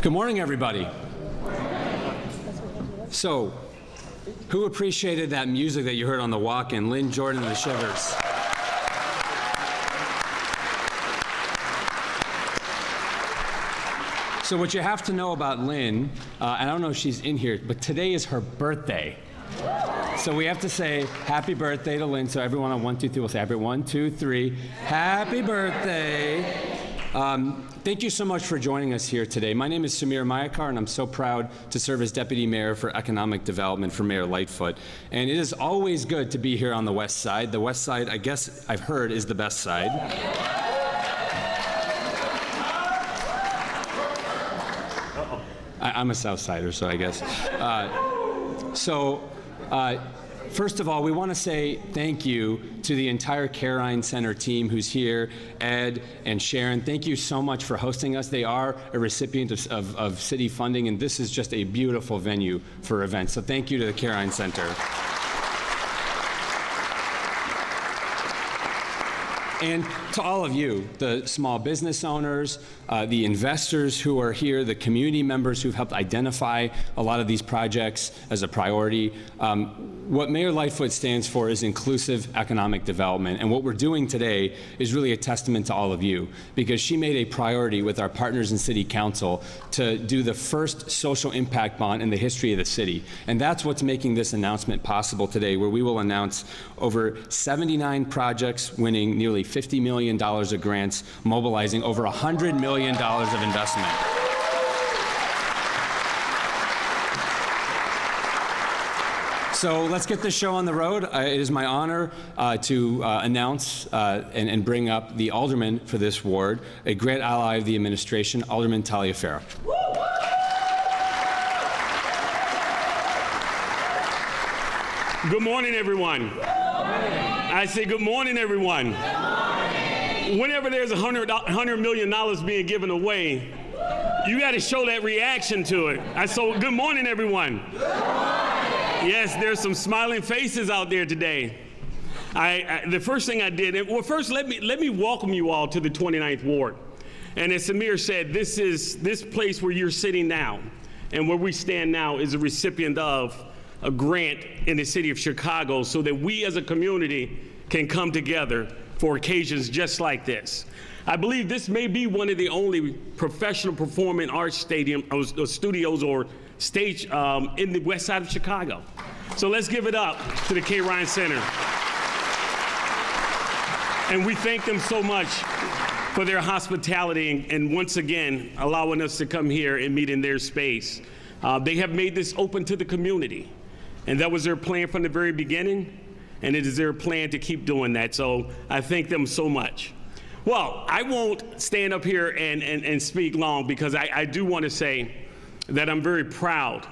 Good morning, everybody. So, who appreciated that music that you heard on the walk-in? Lynn Jordan and the Shivers. So what you have to know about Lynn, and I don't know if she's in here, but today is her birthday. So we have to say happy birthday to Lynn. So everyone on 1, 2, 3 will say happy 1, 2, 3. Happy birthday. Thank you so much for joining us here today. My name is Samir Mayakar, and I'm so proud to serve as Deputy Mayor for Economic Development for Mayor Lightfoot. And it is always good to be here on the West Side. The West Side, I guess I've heard, is the best side. I'm a South Sider, so I guess. First of all, we want to say thank you to the entire Carine Center team who's here, Ed and Sharon. Thank you so much for hosting us. They are a recipient of city funding, and this is just a beautiful venue for events. So thank you to the Carine Center. And to all of you, the small business owners, the investors who are here, the community members who've helped identify a lot of these projects as a priority. What Mayor Lightfoot stands for is inclusive economic development. And what we're doing today is really a testament to all of you, because she made a priority with our partners in City Council to do the first social impact bond in the history of the city. And that's what's making this announcement possible today, where we will announce over 79 projects winning nearly $50 million of grants, mobilizing over $100 million of investment. So let's get this show on the road. It is my honor to announce and bring up the alderman for this ward, a great ally of the administration, Alderman Taliaferro. Good morning, everyone. I say good morning, everyone. Whenever there's $100 million being given away, you got to show that reaction to it. So good morning, everyone. Yes, there's some smiling faces out there today. The first thing I did, well, first let me welcome you all to the 29th Ward. And as Samir said, this place where you're sitting now and where we stand now is a recipient of a grant in the city of Chicago so that we as a community can come together for occasions just like this. I believe this may be one of the only professional performing arts studios or stage in the west side of Chicago. So let's give it up to the Carine Center. And we thank them so much for their hospitality and once again allowing us to come here and meet in their space. They have made this open to the community, and that was their plan from the very beginning, and it is their plan to keep doing that. So I thank them so much. Well, I won't stand up here and speak long, because I do want to say that I'm very proud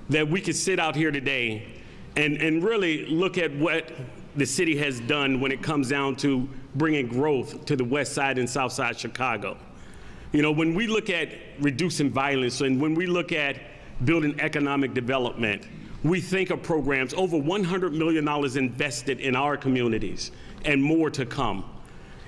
that we could sit out here today and really look at what the city has done when it comes down to bringing growth to the west side and south side Chicago. You know, when we look at reducing violence and when we look at building economic development, we think of programs, over $100 million invested in our communities and more to come.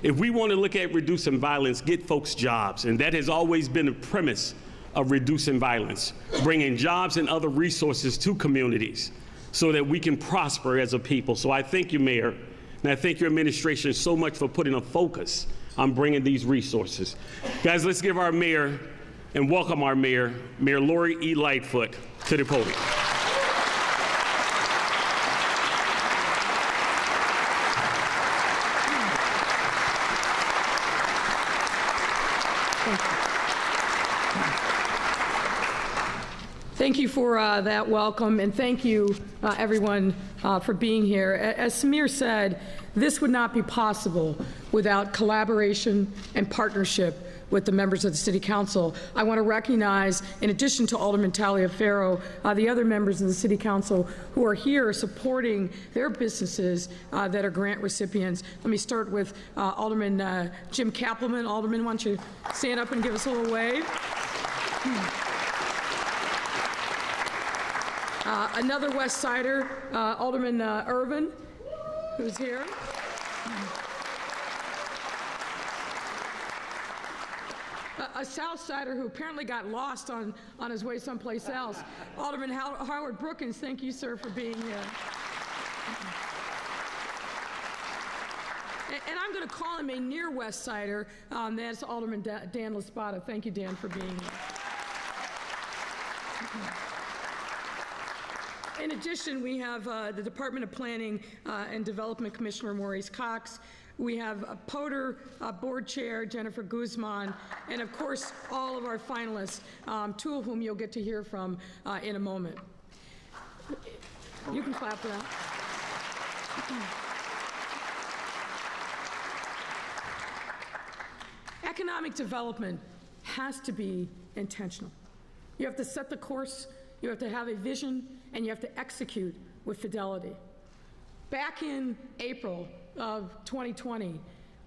If we want to look at reducing violence, get folks jobs, and that has always been the premise of reducing violence, bringing jobs and other resources to communities so that we can prosper as a people. So I thank you, Mayor, and I thank your administration so much for putting a focus on bringing these resources. Guys, let's give our mayor and welcome our mayor, Mayor Lori E. Lightfoot, to the podium. Thank you for that welcome, and thank you, everyone, for being here. As Samir said, this would not be possible without collaboration and partnership with the members of the City Council. I want to recognize, in addition to Alderman Taliaferro, the other members of the City Council who are here supporting their businesses that are grant recipients. Let me start with Alderman Jim Kappelman. Alderman, why don't you stand up and give us a little wave? Another West Sider, Alderman Irvin, who's here. A a South Sider who apparently got lost on his way someplace else, Alderman Howard Brookins. Thank you, sir, for being here. And I'm going to call him a near West Sider. That's Alderman Dan Laspada. Thank you, Dan, for being here. In addition, we have the Department of Planning and Development Commissioner Maurice Cox. We have POTR Board Chair Jennifer Guzman, and of course, all of our finalists, two of whom you'll get to hear from in a moment. You can clap for that. Economic development has to be intentional. You have to set the course, you have to have a vision, and you have to execute with fidelity. Back in April of 2020,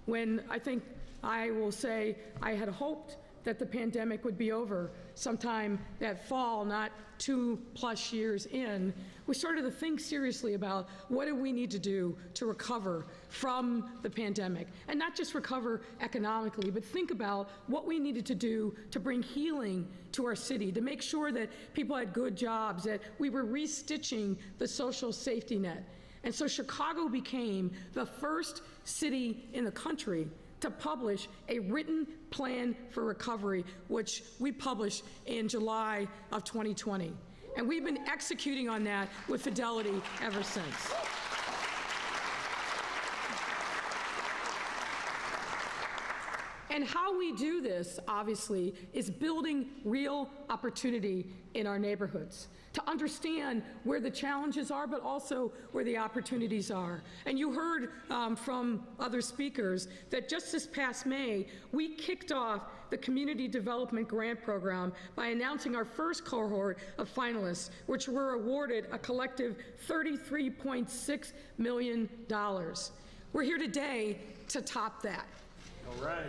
when I think I will say I had hoped that the pandemic would be over sometime that fall, not 2+ years in, we started to think seriously about what do we need to do to recover from the pandemic, and not just recover economically, but think about what we needed to do to bring healing to our city, to make sure that people had good jobs, that we were restitching the social safety net. And so Chicago became the first city in the country to publish a written plan for recovery, which we published in July of 2020. And we've been executing on that with fidelity ever since. And how we do this, obviously, is building real opportunity in our neighborhoods, to understand where the challenges are, but also where the opportunities are. And you heard from other speakers that just this past May, we kicked off the Community Development Grant Program by announcing our first cohort of finalists, which were awarded a collective $33.6 million. We're here today to top that. All right.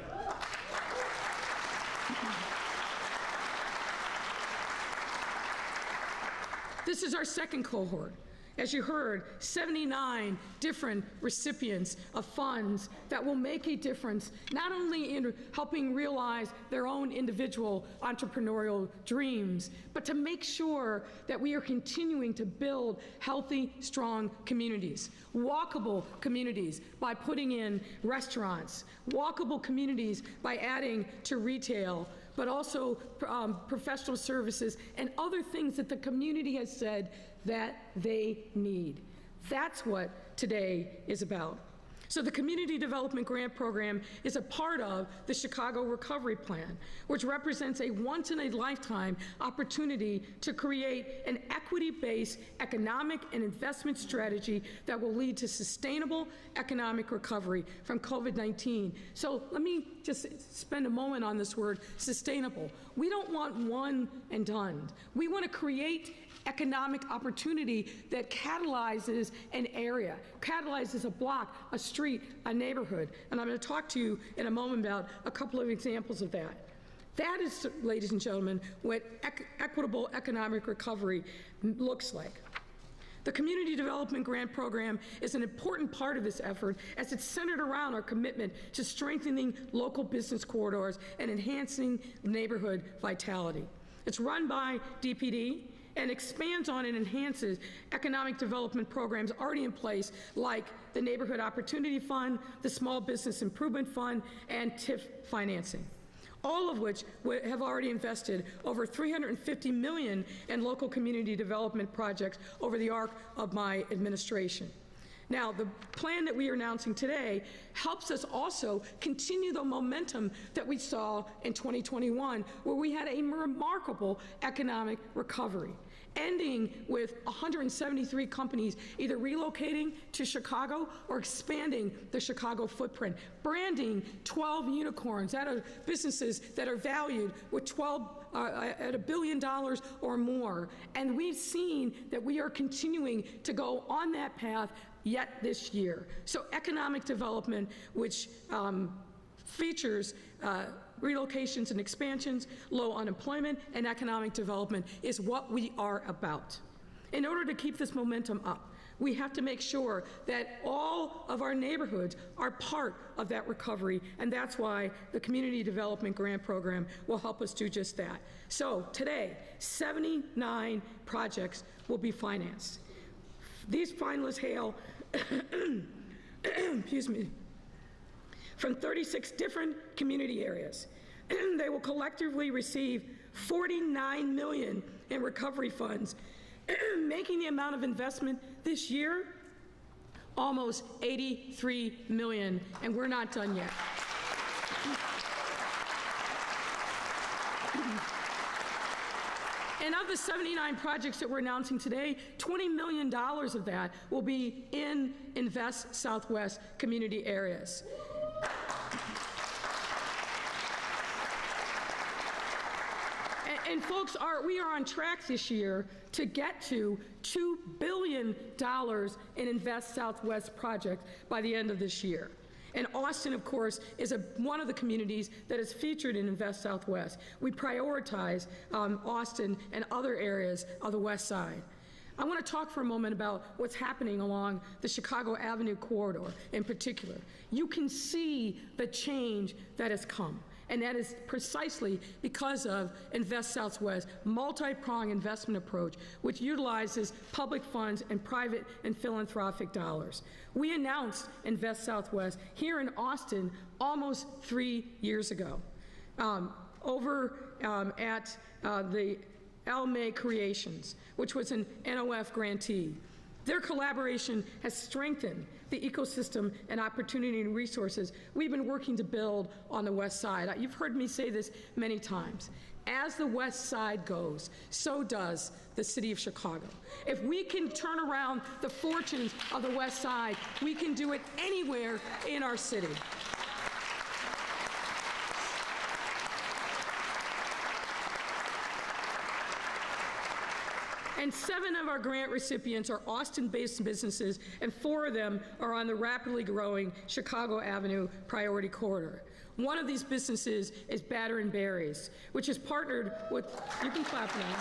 This is our second cohort. As you heard, 79 different recipients of funds that will make a difference, not only in helping realize their own individual entrepreneurial dreams, but to make sure that we are continuing to build healthy, strong communities, walkable communities by putting in restaurants, walkable communities by adding to retail, but also professional services and other things that the community has said that they need. That's what today is about. So the Community Development Grant Program is a part of the Chicago Recovery Plan, which represents a once-in-a-lifetime opportunity to create an equity-based economic and investment strategy that will lead to sustainable economic recovery from COVID-19. So let me just spend a moment on this word, sustainable. We don't want one and done. We want to create economic opportunity that catalyzes an area, catalyzes a block, a street, a neighborhood. And I'm going to talk to you in a moment about a couple of examples of that. That is, ladies and gentlemen, what equitable economic recovery looks like. The Community Development Grant Program is an important part of this effort, as it's centered around our commitment to strengthening local business corridors and enhancing neighborhood vitality. It's run by DPD and expands on and enhances economic development programs already in place, like the Neighborhood Opportunity Fund, the Small Business Improvement Fund, and TIF financing, all of which have already invested over $350 million in local community development projects over the arc of my administration. Now, the plan that we are announcing today helps us also continue the momentum that we saw in 2021, where we had a remarkable economic recovery, ending with 173 companies either relocating to Chicago or expanding the Chicago footprint, branding 12 unicorns that are businesses that are valued with at $1 billion or more. And we've seen that we are continuing to go on that path yet this year. So economic development, which features relocations and expansions, low unemployment, and economic development, is what we are about. In order to keep this momentum up, We have to make sure that all of our neighborhoods are part of that recovery, and that's why the Community Development Grant Program will help us do just that. So today, 79 projects will be financed. These finalists hail excuse me, from 36 different community areas. They will collectively receive $49 million in recovery funds, making the amount of investment this year almost $83 million, and we're not done yet. And of the 79 projects that we're announcing today, $20 million of that will be in Invest Southwest community areas. And folks, we are on track this year to get to $2 billion in Invest Southwest projects by the end of this year. And Austin, of course, is one of the communities that is featured in Invest Southwest. We prioritize Austin and other areas of the West Side. I want to talk for a moment about what's happening along the Chicago Avenue corridor in particular. You can see the change that has come. And that is precisely because of Invest Southwest multi-pronged investment approach, which utilizes public funds and private and philanthropic dollars. We announced Invest Southwest here in Austin almost 3 years ago, over at the Alme Creations, which was an NOF grantee. Their collaboration has strengthened the ecosystem and opportunity and resources we've been working to build on the West Side. You've heard me say this many times. As the West Side goes, so does the city of Chicago. If we can turn around the fortunes of the West Side, we can do it anywhere in our city. And 7 of our grant recipients are Austin-based businesses, and 4 of them are on the rapidly growing Chicago Avenue priority corridor. One of these businesses is Batter and Berries, which has partnered with, you can clap now,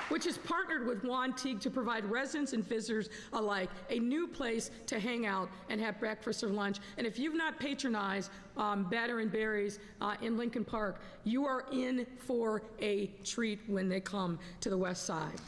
which has partnered with Juan Teague to provide residents and visitors alike a new place to hang out and have breakfast or lunch. And if you've not patronized Batter and Berries in Lincoln Park, you are in for a treat when they come to the West Side.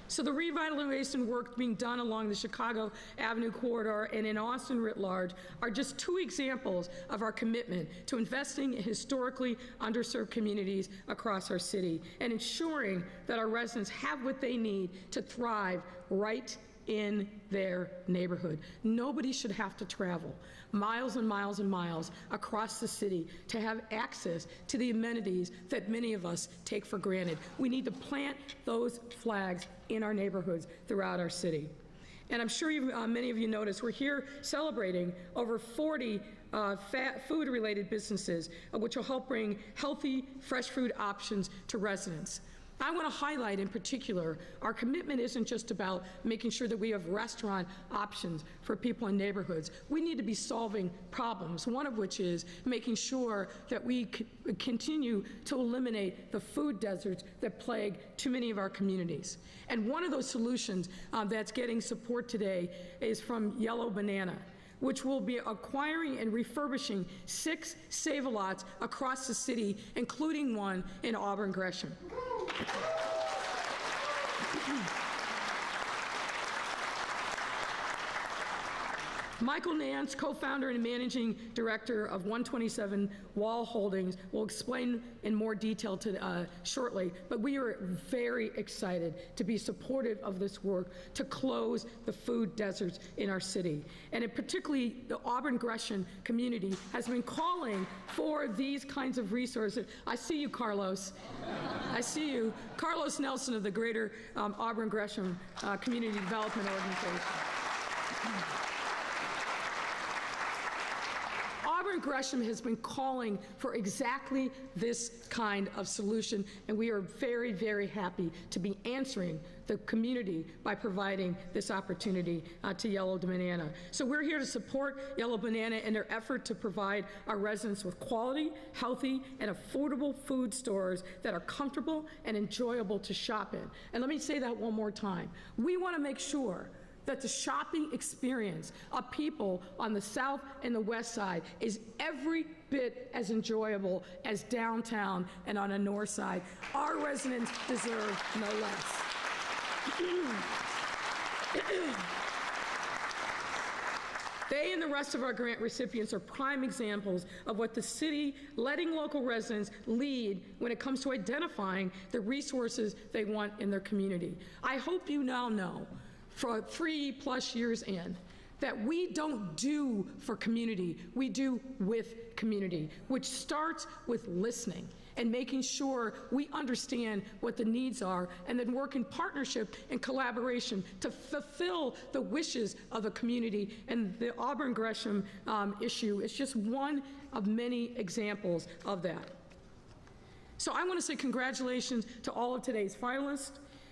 So the revitalization work being done along the Chicago Avenue corridor and in Austin writ large are just 2 examples of our commitment to investing in historically underserved communities across our city and ensuring that our residents have what they need to thrive right in their neighborhood. Nobody should have to travel miles and miles and miles across the city to have access to the amenities that many of us take for granted. We need to plant those flags in our neighborhoods throughout our city. And I'm sure many of you noticed we're here celebrating over 40 food-related businesses, which will help bring healthy, fresh food options to residents. I want to highlight in particular, our commitment isn't just about making sure that we have restaurant options for people in neighborhoods. We need to be solving problems, one of which is making sure that we continue to eliminate the food deserts that plague too many of our communities. And one of those solutions that's getting support today is from Yellow Banana, which will be acquiring and refurbishing 6 Save-A-Lots across the city, including one in Auburn Gresham. Michael Nance, co-founder and managing director of 127 Wall Holdings, will explain in more detail shortly, but we are very excited to be supportive of this work to close the food deserts in our city. And particularly the Auburn Gresham community has been calling for these kinds of resources. I see you, Carlos. I see you. Carlos Nelson of the Greater Auburn Gresham Community Development Organization. Auburn Gresham has been calling for exactly this kind of solution, and we are very, very happy to be answering the community by providing this opportunity to Yellow Banana. So we're here to support Yellow Banana in their effort to provide our residents with quality, healthy, and affordable food stores that are comfortable and enjoyable to shop in. And let me say that one more time. We want to make sure that the shopping experience of people on the south and the west side is every bit as enjoyable as downtown and on the north side. Our residents deserve no less. They and the rest of our grant recipients are prime examples of what the city letting local residents lead when it comes to identifying the resources they want in their community. I hope you now know, for 3+ years in, that we don't do for community, we do with community, which starts with listening and making sure we understand what the needs are, and then work in partnership and collaboration to fulfill the wishes of the community. And the Auburn Gresham issue is just one of many examples of that. So I want to say congratulations to all of today's finalists.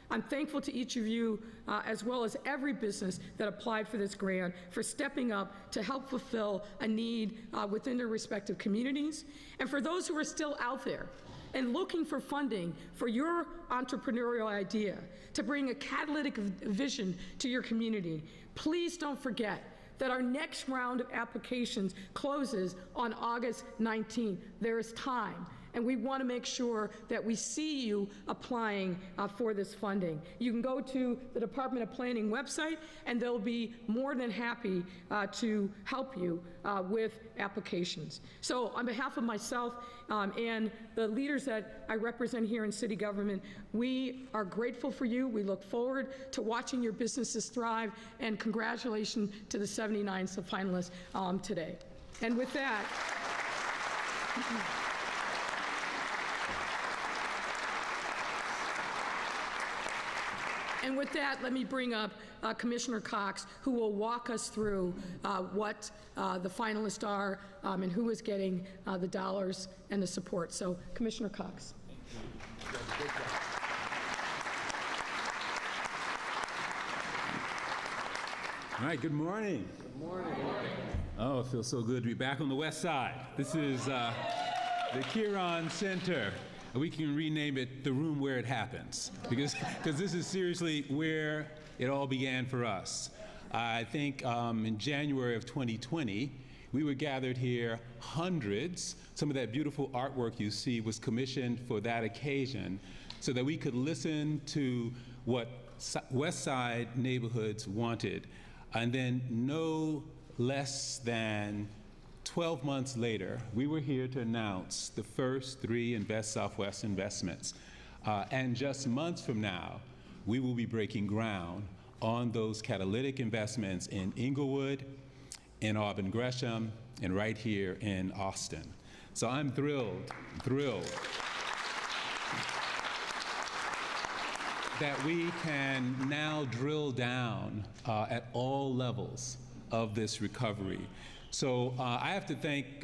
I'm thankful to each of you, as well as every business that applied for this grant, for stepping up to help fulfill a need within their respective communities. And for those who are still out there and looking for funding for your entrepreneurial idea to bring a catalytic vision to your community, please don't forget that our next round of applications closes on August 19th. There is time, and we want to make sure that we see you applying for this funding. You can go to the Department of Planning website, and they'll be more than happy to help you with applications. So on behalf of myself and the leaders that I represent here in city government, we are grateful for you. We look forward to watching your businesses thrive, and congratulations to the 79 finalists today. And with that, let me bring up Commissioner Cox, who will walk us through what the finalists are and who is getting the dollars and the support. So, Commissioner Cox. All right, good morning. Good morning. Oh, it feels so good to be back on the west side. This is the Kiron Center. We can rename it the room where it happens, because this is seriously where it all began for us. I think in January of 2020, we were gathered here, hundreds. Some of that beautiful artwork you see was commissioned for that occasion so that we could listen to what West Side neighborhoods wanted. And then no less than 12 months later, we were here to announce the first 3 Invest Southwest investments. And just months from now, we will be breaking ground on those catalytic investments in Inglewood, in Auburn Gresham, and right here in Austin. So I'm thrilled that we can now drill down at all levels of this recovery. So I have to thank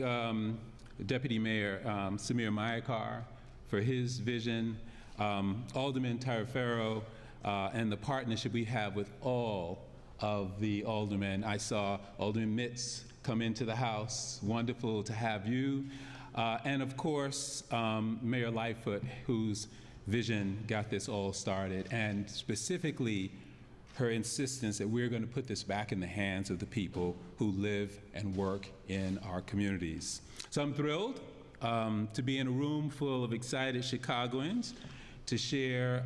Deputy Mayor Samir Mayakar for his vision, Alderman Tariferro, and the partnership we have with all of the aldermen. I saw Alderman Mitz come into the House. Wonderful to have you. And of course, Mayor Lightfoot, whose vision got this all started, and specifically her insistence that we're going to put this back in the hands of the people who live and work in our communities. So I'm thrilled to be in a room full of excited Chicagoans to share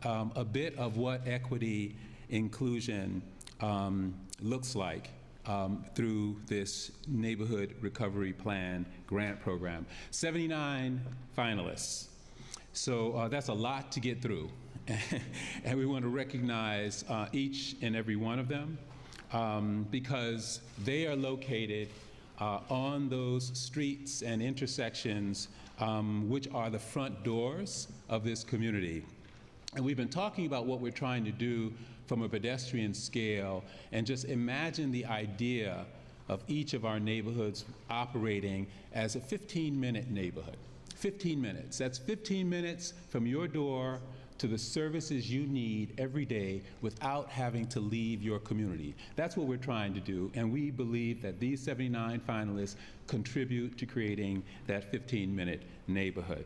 a bit of what equity inclusion looks like through this Neighborhood Recovery Plan grant program. 79 finalists. So that's a lot to get through. And we want to recognize each and every one of them because they are located on those streets and intersections which are the front doors of this community. And we've been talking about what we're trying to do from a pedestrian scale, and just imagine the idea of each of our neighborhoods operating as a 15-minute neighborhood. 15 minutes. That's 15 minutes from your door to the services you need every day without having to leave your community. That's what we're trying to do, and we believe that these 79 finalists contribute to creating that 15-minute neighborhood.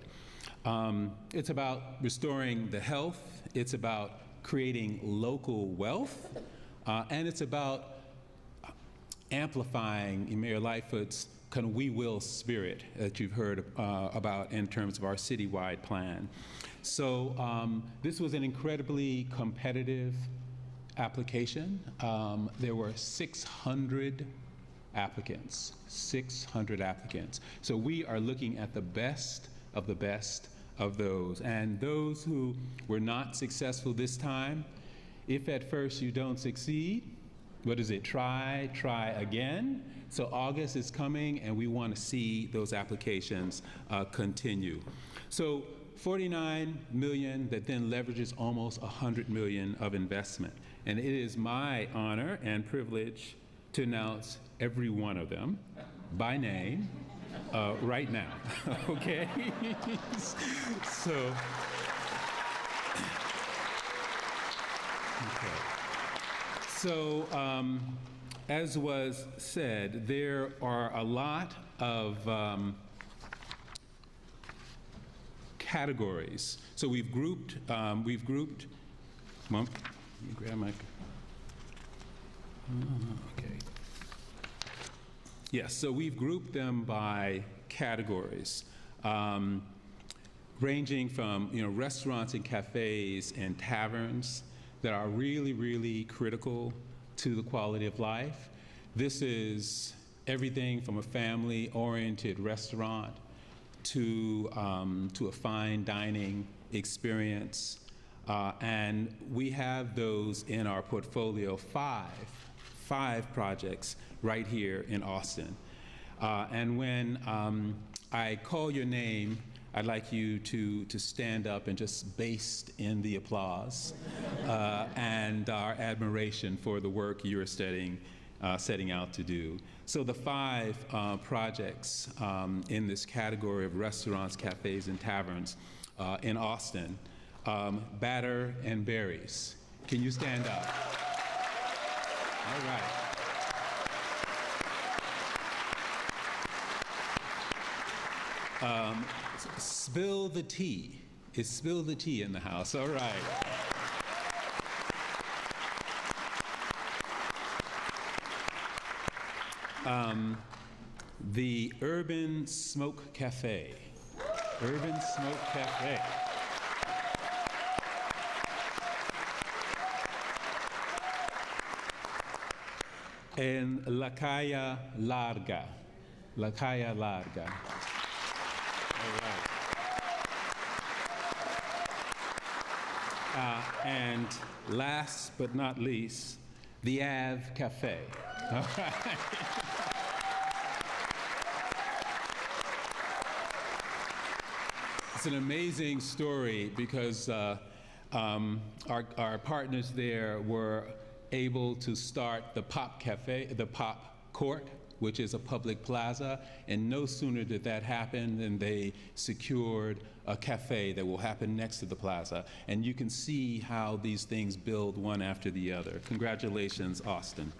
It's about restoring the health, it's about creating local wealth, and it's about amplifying Mayor Lightfoot's kind of we will spirit that you've heard about in terms of our citywide plan. So this was an incredibly competitive application. There were 600 applicants, 600 applicants. So we are looking at the best of those. And those who were not successful this time, if at first you don't succeed, what is it? Try again. So August is coming, and we want to see those applications continue. So 49 million that then leverages almost 100 million of investment. And it is my honor and privilege to announce every one of them by name right now, okay? So, okay. So, as was said, there are a lot of categories. So we've grouped, Mom, let me grab my, okay. Yes, so we've grouped them by categories, ranging from restaurants and cafes and taverns that are really, really critical to the quality of life. This is everything from a family-oriented restaurant to a fine dining experience, and we have those in our portfolio, five projects right here in Austin. And when I call your name, I'd like you to stand up and just bask in the applause and our admiration for the work you're setting out to do. So the five projects in this category of restaurants, cafes, and taverns in Austin, Batter and Berries. Can you stand up? All right. Spill the tea. It's Spill the Tea in the house. All right. The Urban Smoke Cafe. Urban Smoke Cafe. And La Calle Larga. La Calle Larga. All right. And last but not least, the Ave Cafe. All right. It's an amazing story because our partners there were able to start the Pop Cafe, the Pop Court, which is a public plaza, and no sooner did that happen than they secured a cafe that will happen next to the plaza. And you can see how these things build one after the other. Congratulations, Austin.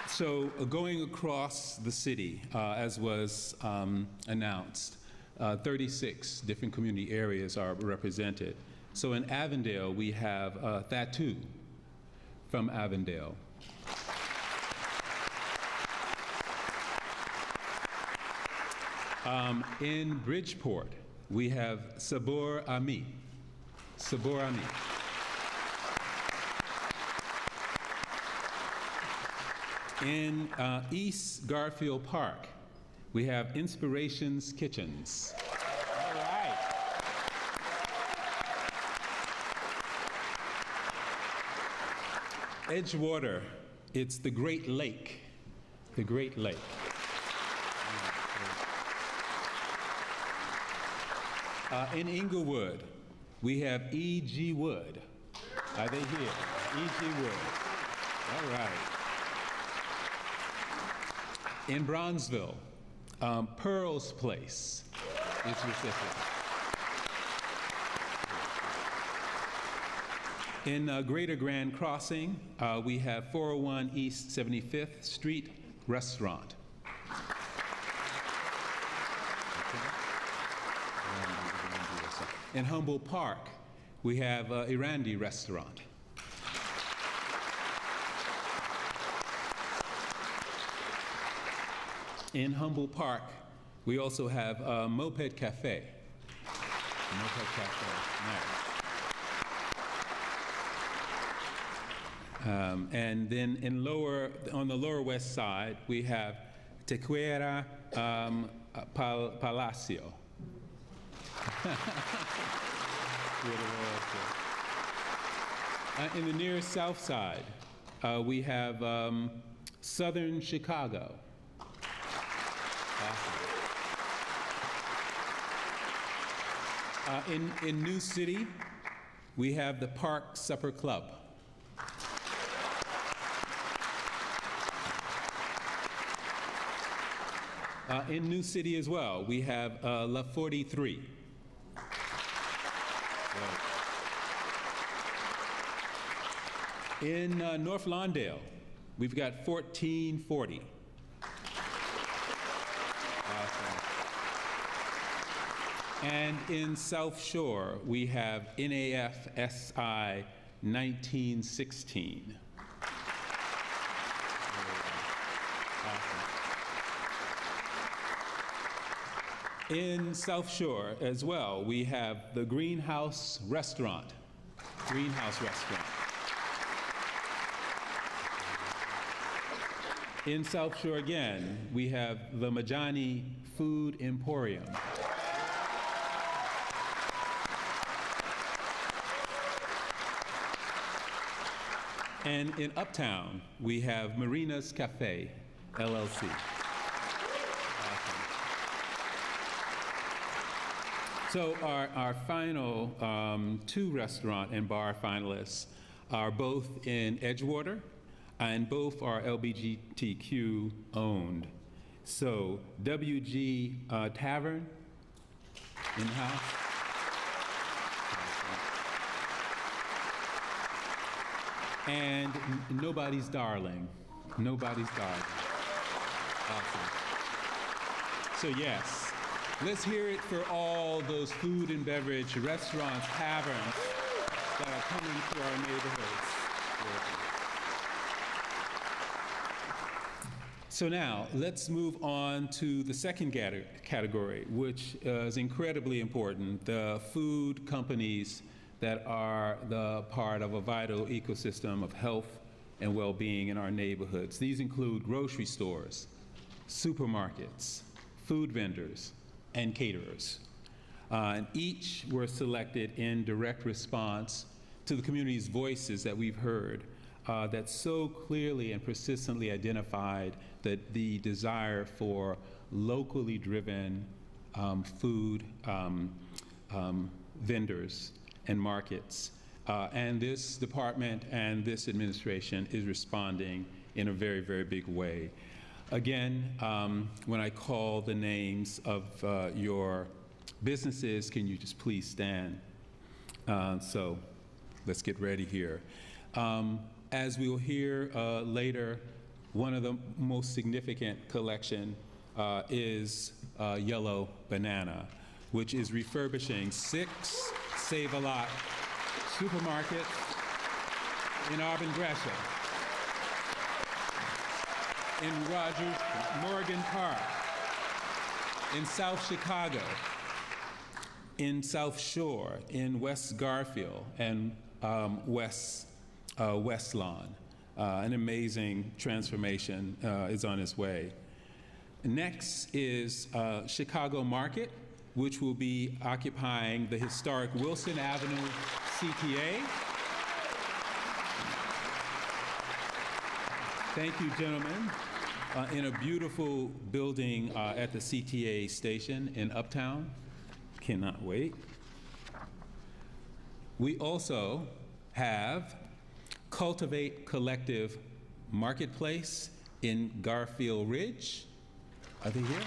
So going across the city, as was announced, 36 different community areas are represented. So in Avondale, we have Thatu from Avondale. In Bridgeport, we have Sabor Ami. Sabor Ami. In East Garfield Park, we have Inspirations Kitchens. All right. Edgewater, it's the Great Lake. The Great Lake. In Inglewood, we have E.G. Wood. Are they here? E.G. Wood. All right. In Bronzeville, Pearl's Place is recipient. In Greater Grand Crossing, we have 401 East 75th Street Restaurant. In Humboldt Park, we have Irandi Restaurant. In Humboldt Park, we also have Moped Cafe. Moped Cafe, nice. And then on the lower west side, we have Tequera Palacio. In the near south side, we have Southern Chicago. Awesome. In New City, we have the Park Supper Club. In New City as well, we have La 43. In North Lawndale, we've got 1440. Awesome. And in South Shore, we have NAF SI 1916. In South Shore as well, we have the Greenhouse Restaurant. Greenhouse Restaurant. In South Shore again, we have the Majani Food Emporium. And in Uptown, we have Marina's Cafe, LLC. So our final two restaurant and bar finalists are both in Edgewater, and both are LGBTQ owned. So WG Tavern, in-house. And Nobody's Darling. Nobody's Darling. Awesome. So yes. Let's hear it for all those food and beverage restaurants, taverns that are coming to our neighborhoods. So now, let's move on to the second category, which is incredibly important, the food companies that are the part of a vital ecosystem of health and well-being in our neighborhoods. These include grocery stores, supermarkets, food vendors, and caterers. And each were selected in direct response to the community's voices that we've heard that so clearly and persistently identified that the desire for locally driven food vendors and markets. And this department and this administration is responding in a very, very big way. Again, when I call the names of your businesses, can you just please stand? So let's get ready here. As we'll hear later, one of the most significant collection is Yellow Banana, which is refurbishing 6 Save-A-Lot supermarkets in Auburn Gresham, in Rogers Morgan Park, in South Chicago, in South Shore, in West Garfield, and West Lawn. An amazing transformation is on its way. Next is Chicago Market, which will be occupying the historic Wilson Avenue CTA. Thank you, gentlemen. In a beautiful building at the CTA station in Uptown. Cannot wait. We also have Cultivate Collective Marketplace in Garfield Ridge. Are they here?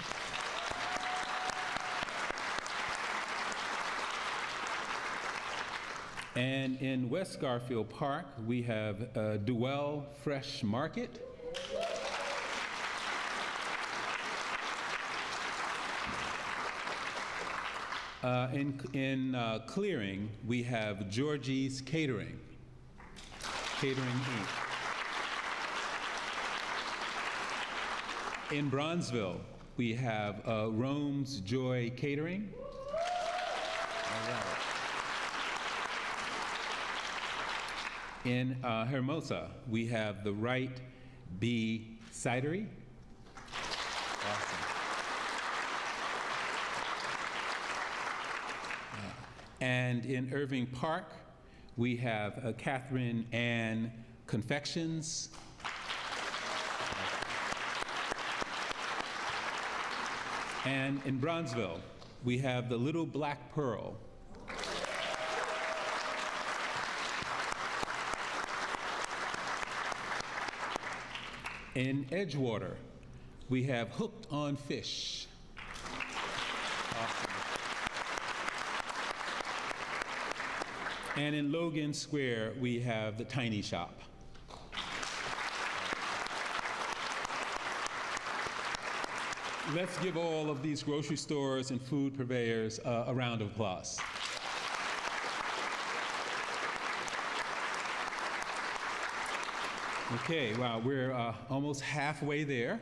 And in West Garfield Park, we have Duell Fresh Market. In Clearing, we have Georgie's Catering, Inc. In Bronzeville, we have Rome's Joy Catering. All right. In Hermosa, we have the Right Bee Cidery. Awesome. And in Irving Park, we have Catherine Ann Confections. And in Bronzeville, we have the Little Black Pearl. In Edgewater, we have Hooked on Fish. Awesome. And in Logan Square, we have the Tiny Shop. Let's give all of these grocery stores and food purveyors a round of applause. Okay, wow, we're almost halfway there.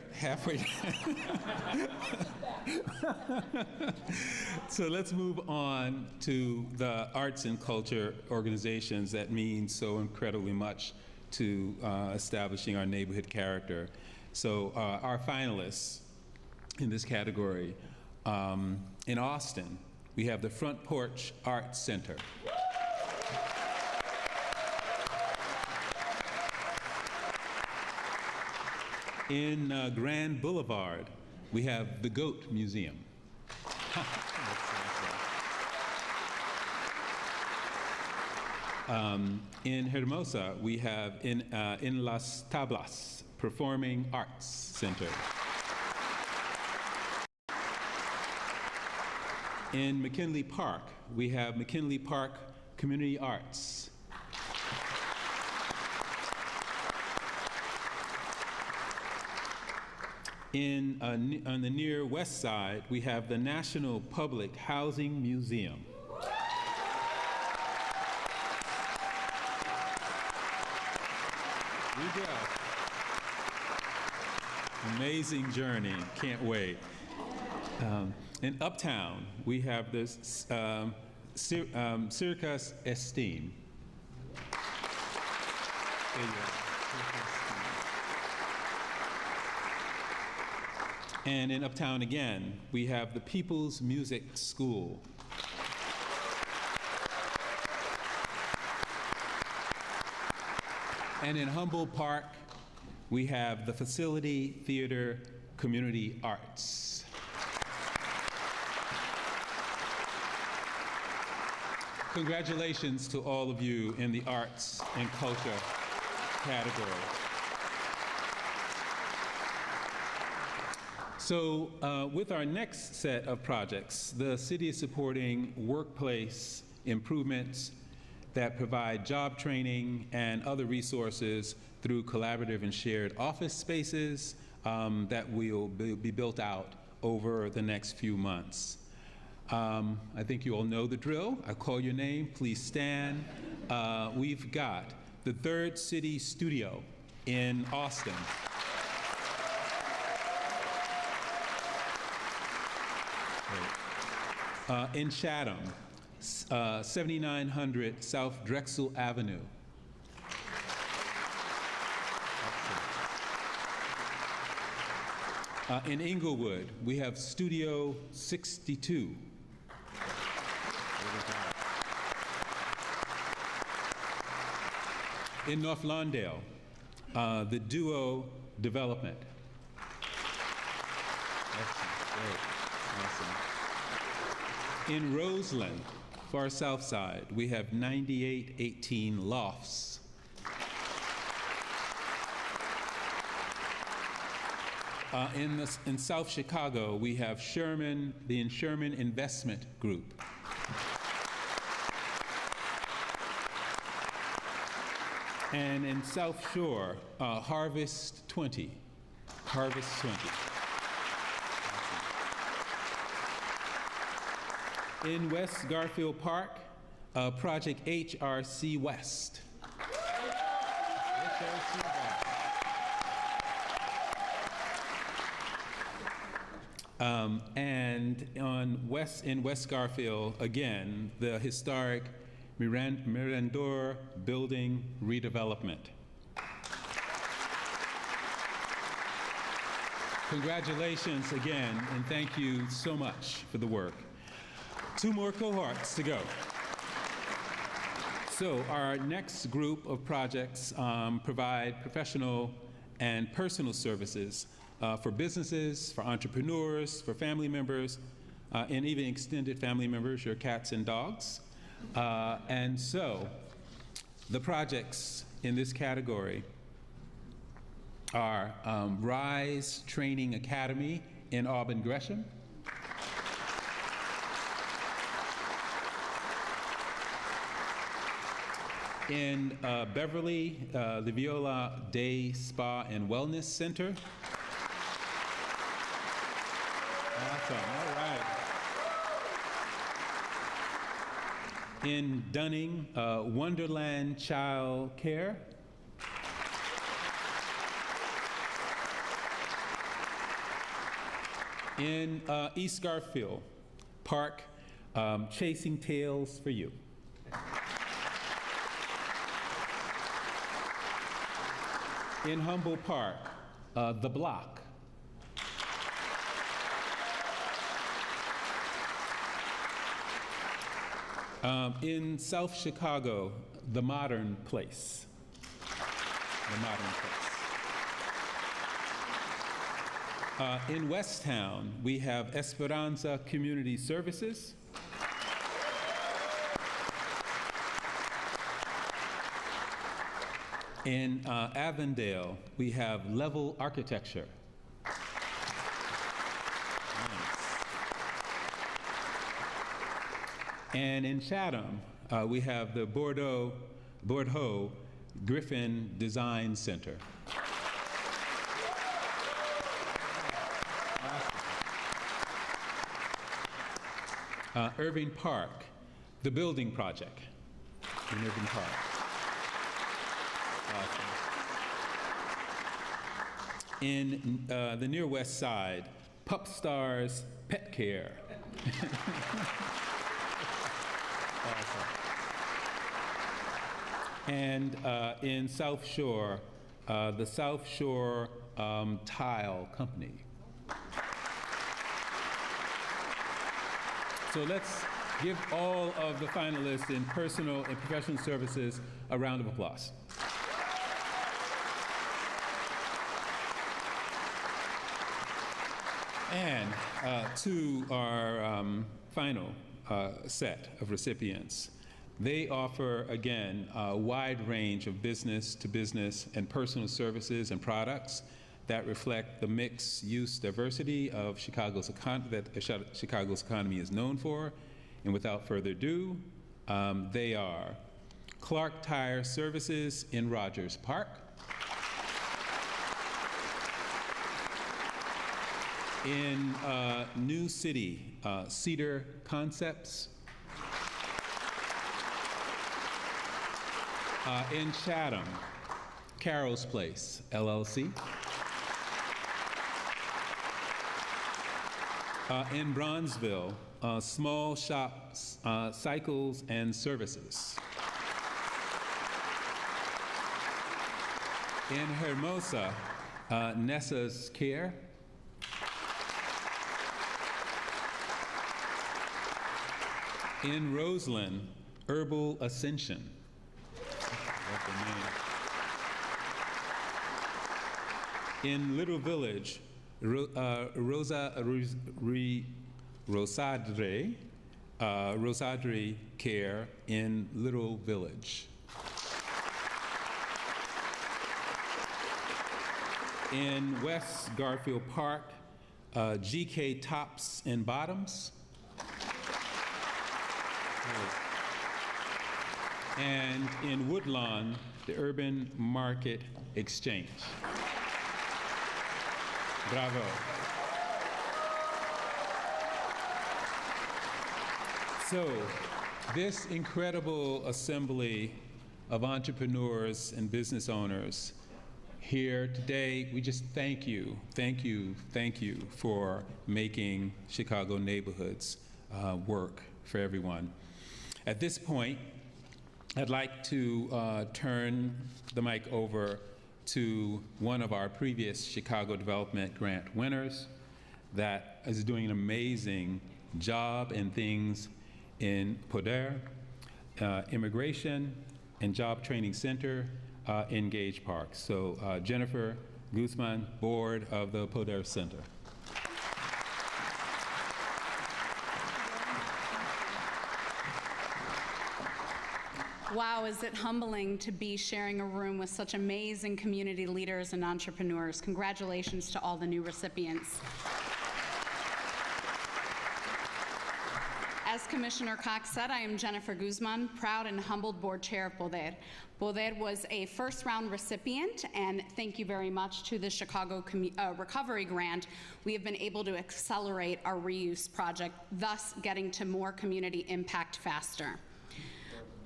So let's move on to the arts and culture organizations that mean so incredibly much to establishing our neighborhood character. So our finalists in this category, in Austin, we have the Front Porch Arts Center. In Grand Boulevard, we have the Goat Museum. In Hermosa, we have in Las Tablas, Performing Arts Center. In McKinley Park, we have McKinley Park Community Arts. On the near west side, we have the National Public Housing Museum. Here we go. Amazing journey, can't wait. In Uptown, we have this Circus Esteem. There you go. And in Uptown again, we have the People's Music School. And in Humboldt Park, we have the Facility Theater Community Arts. Congratulations to all of you in the arts and culture category. So with our next set of projects, the city is supporting workplace improvements that provide job training and other resources through collaborative and shared office spaces that will be built out over the next few months. I think you all know the drill. I call your name, please stand. We've got the Third City Studio in Austin. In Chatham, 7900 South Drexel Avenue. In Inglewood, we have Studio 62. In North Lawndale, the Duo Development. Excellent. Great. Awesome. In Roseland, far south side, we have 9818 Lofts. In South Chicago, we have the Sherman Investment Group. And in South Shore, Harvest 20. Harvest 20. In West Garfield Park, Project HRC West. HRC West. And in West Garfield, again, the historic Mirandor Building redevelopment. Congratulations again, and thank you so much for the work. 2 more cohorts to go. So our next group of projects provide professional and personal services for businesses, for entrepreneurs, for family members, and even extended family members, your cats and dogs. And so the projects in this category are RISE Training Academy in Auburn Gresham, in Beverly, the Viola Day Spa and Wellness Center. Awesome, all right. In Dunning, Wonderland Child Care. In East Garfield Park, Chasing Tails for You. In Humboldt Park, The Block. In South Chicago, The Modern Place. The Modern Place. In West Town, we have Esperanza Community Services. In Avondale, we have Level Architecture. And in Chatham, we have the Bordeaux Griffin Design Center. Irving Park, the Building Project in Irving Park. In the near west side, Pup Stars Pet Care. And in South Shore, the South Shore Tile Company. So let's give all of the finalists in personal and professional services a round of applause. And to our final set of recipients, they offer, again, a wide range of business-to-business and personal services and products that reflect the mixed-use diversity of Chicago's economy is known for. And without further ado, they are Clark Tire Services in Rogers Park, in New City, Cedar Concepts, in Chatham, Carol's Place, LLC. In Bronzeville, Small Shops, Cycles and Services. In Hermosa, Nessa's Care. In Roseland, Herbal Ascension. In Little Village, Rosadre Rosadri Care in Little Village. In West Garfield Park, GK Tops and Bottoms. And in Woodlawn, the Urban Market Exchange. Bravo. So, this incredible assembly of entrepreneurs and business owners here today, we just thank you for making Chicago neighborhoods work for everyone. At this point, I'd like to turn the mic over to one of our previous Chicago Development Grant winners that is doing an amazing job in things in Poder, Immigration and Job Training Center in Gage Park. So Jennifer Guzman, board of the Poder Center. Wow, is it humbling to be sharing a room with such amazing community leaders and entrepreneurs. Congratulations to all the new recipients. As Commissioner Cox said, I am Jennifer Guzman, proud and humbled board chair of Poder. Poder was a first-round recipient, and thank you very much to the Chicago Recovery Grant. We have been able to accelerate our reuse project, thus getting to more community impact faster.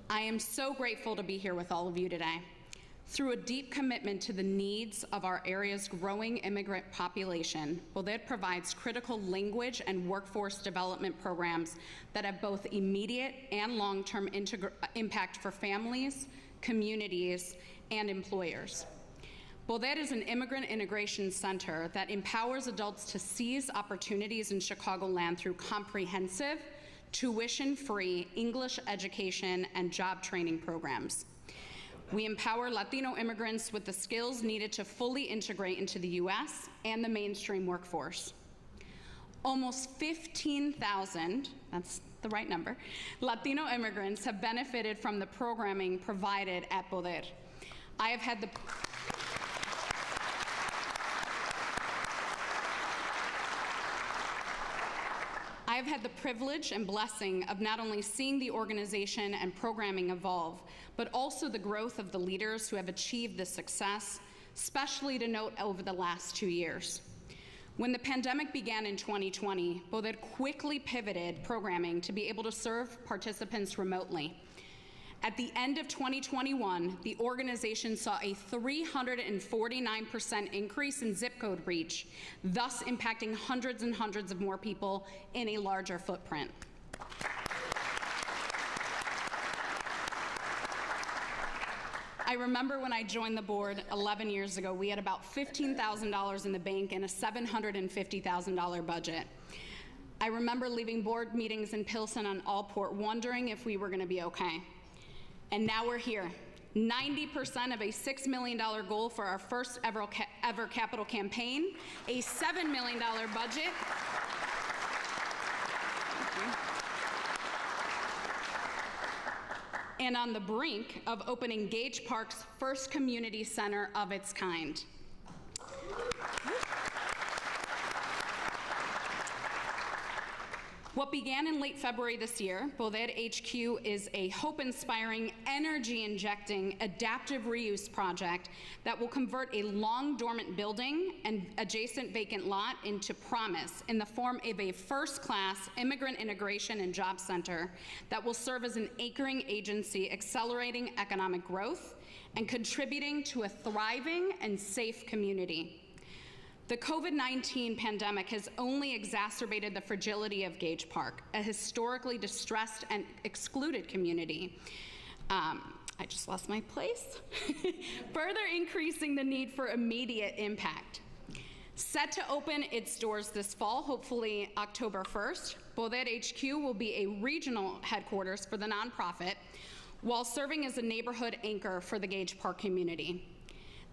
I am so grateful to be here with all of you today. Through a deep commitment to the needs of our area's growing immigrant population, Poder provides critical language and workforce development programs that have both immediate and long-term impact for families, communities, and employers. Poder is an immigrant integration center that empowers adults to seize opportunities in Chicagoland through comprehensive, tuition-free English education and job training programs. We empower Latino immigrants with the skills needed to fully integrate into the U.S. and the mainstream workforce. Almost 15,000, that's the right number, Latino immigrants have benefited from the programming provided at Poder. I have had the privilege and blessing of not only seeing the organization and programming evolve, but also the growth of the leaders who have achieved this success, especially to note over the last 2 years. When the pandemic began in 2020, Poder quickly pivoted programming to be able to serve participants remotely. At the end of 2021, the organization saw a 349% increase in zip code reach, thus impacting hundreds and hundreds of more people in a larger footprint. I remember when I joined the board 11 years ago, we had about $15,000 in the bank and a $750,000 budget. I remember leaving board meetings in Pilsen on Allport wondering if we were going to be okay. And now we're here. 90% of a $6 million goal for our first ever capital campaign, a $7 million budget. And on the brink of opening Gage Park's first community center of its kind. What began in late February this year, Poder HQ is a hope-inspiring, energy-injecting, adaptive reuse project that will convert a long-dormant building and adjacent vacant lot into promise in the form of a first-class immigrant integration and job center that will serve as an anchoring agency accelerating economic growth and contributing to a thriving and safe community. The COVID-19 pandemic has only exacerbated the fragility of Gage Park, a historically distressed and excluded community. I just lost my place. Further increasing the need for immediate impact. Set to open its doors this fall, hopefully October 1st, Poder HQ will be a regional headquarters for the nonprofit while serving as a neighborhood anchor for the Gage Park community.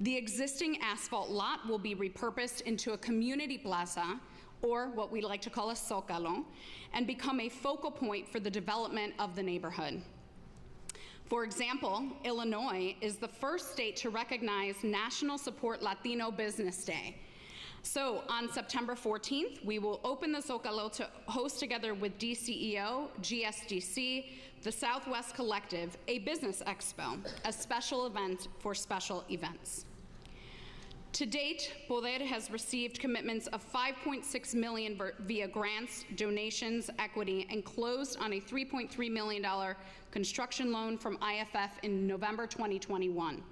The existing asphalt lot will be repurposed into a community plaza or what we like to call a Zócalo, and become a focal point for the development of the neighborhood. For example, Illinois is the first state to recognize National Support Latino Business Day. So on September 14th, we will open the Zócalo to host, together with DCEO, GSDC, the Southwest Collective, a business expo, a special event for special events. To date, Poder has received commitments of $5.6 million via grants, donations, equity, and closed on a $3.3 million construction loan from IFF in November 2021,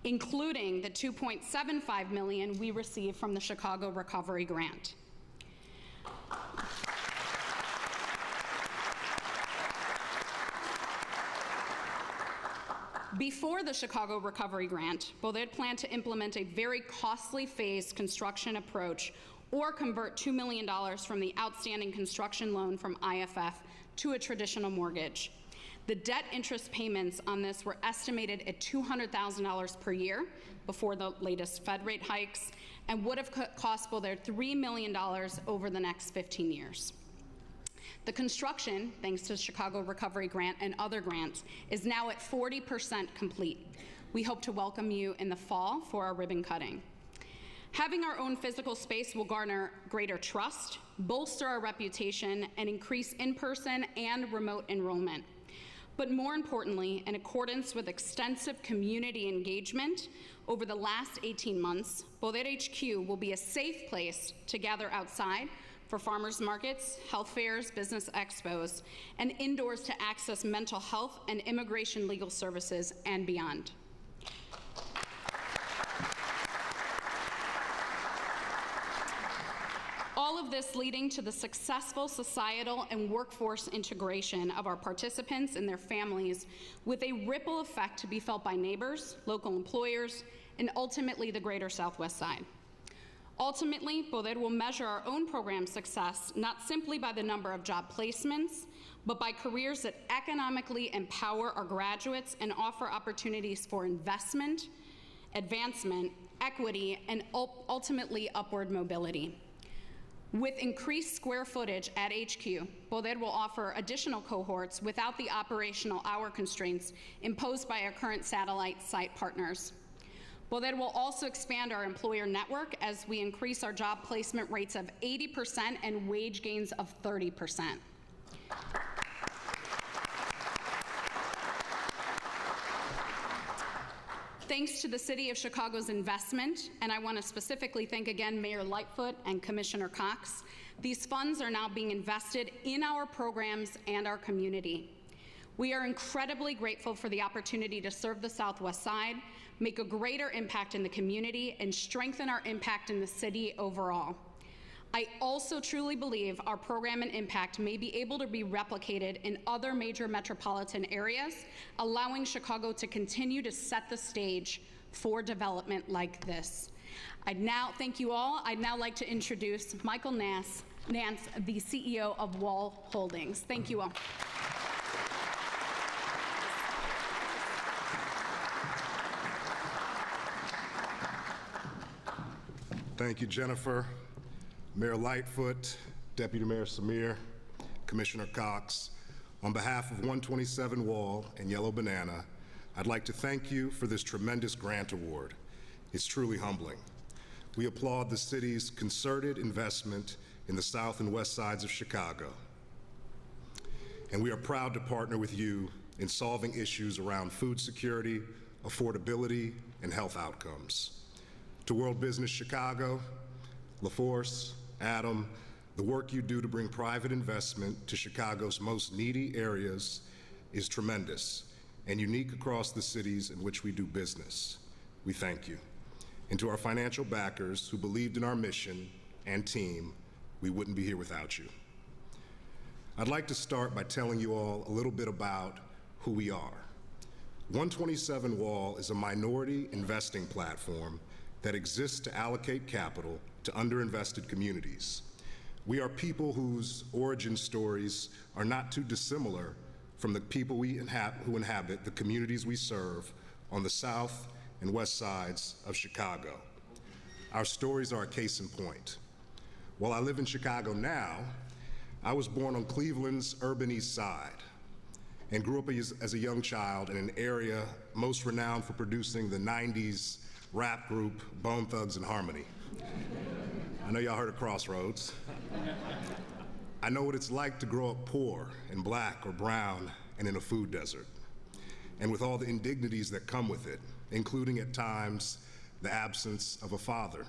including the $2.75 million we received from the Chicago Recovery Grant. Before the Chicago Recovery Grant, Poder planned to implement a very costly phased construction approach or convert $2 million from the outstanding construction loan from IFF to a traditional mortgage. The debt interest payments on this were estimated at $200,000 per year before the latest Fed rate hikes, and would have cost Poder $3 million over the next 15 years. The construction, thanks to Chicago Recovery Grant and other grants, is now at 40% complete. We hope to welcome you in the fall for our ribbon cutting. Having our own physical space will garner greater trust, bolster our reputation, and increase in-person and remote enrollment. But more importantly, in accordance with extensive community engagement over the last 18 months, Poder HQ will be a safe place to gather outside for farmers markets, health fairs, business expos, and indoors to access mental health and immigration legal services and beyond. All of this leading to the successful societal and workforce integration of our participants and their families, with a ripple effect to be felt by neighbors, local employers, and ultimately the greater Southwest Side. Ultimately, Poder will measure our own program success not simply by the number of job placements, but by careers that economically empower our graduates and offer opportunities for investment, advancement, equity, and ultimately upward mobility. With increased square footage at HQ, Poder will offer additional cohorts without the operational hour constraints imposed by our current satellite site partners. Poder will also expand our employer network as we increase our job placement rates of 80% and wage gains of 30%. Thanks to the City of Chicago's investment, and I want to specifically thank again Mayor Lightfoot and Commissioner Cox, these funds are now being invested in our programs and our community. We are incredibly grateful for the opportunity to serve the Southwest Side, make a greater impact in the community, and strengthen our impact in the city overall. I also truly believe our program and impact may be able to be replicated in other major metropolitan areas, allowing Chicago to continue to set the stage for development like this. Thank you all. I'd now like to introduce Michael Nance, the CEO of Wall Holdings. Thank you all. Thank you, Jennifer. Mayor Lightfoot, Deputy Mayor Samir, Commissioner Cox, on behalf of 127 Wall and Yellow Banana, I'd like to thank you for this tremendous grant award. It's truly humbling. We applaud the city's concerted investment in the south and west sides of Chicago. And we are proud to partner with you in solving issues around food security, affordability, and health outcomes. To World Business Chicago, LaForce, Adam, the work you do to bring private investment to Chicago's most needy areas is tremendous and unique across the cities in which we do business. We thank you. And to our financial backers who believed in our mission and team, we wouldn't be here without you. I'd like to start by telling you all a little bit about who we are. 127 Wall is a minority investing platform that exists to allocate capital to underinvested communities. We are people whose origin stories are not too dissimilar from the people who inhabit the communities we serve on the south and west sides of Chicago. Our stories are a case in point. While I live in Chicago now, I was born on Cleveland's urban east side and grew up as a young child in an area most renowned for producing the 90s rap group Bone Thugs and Harmony. I know y'all heard of Crossroads. I know what it's like to grow up poor and black or brown and in a food desert, and with all the indignities that come with it, including at times the absence of a father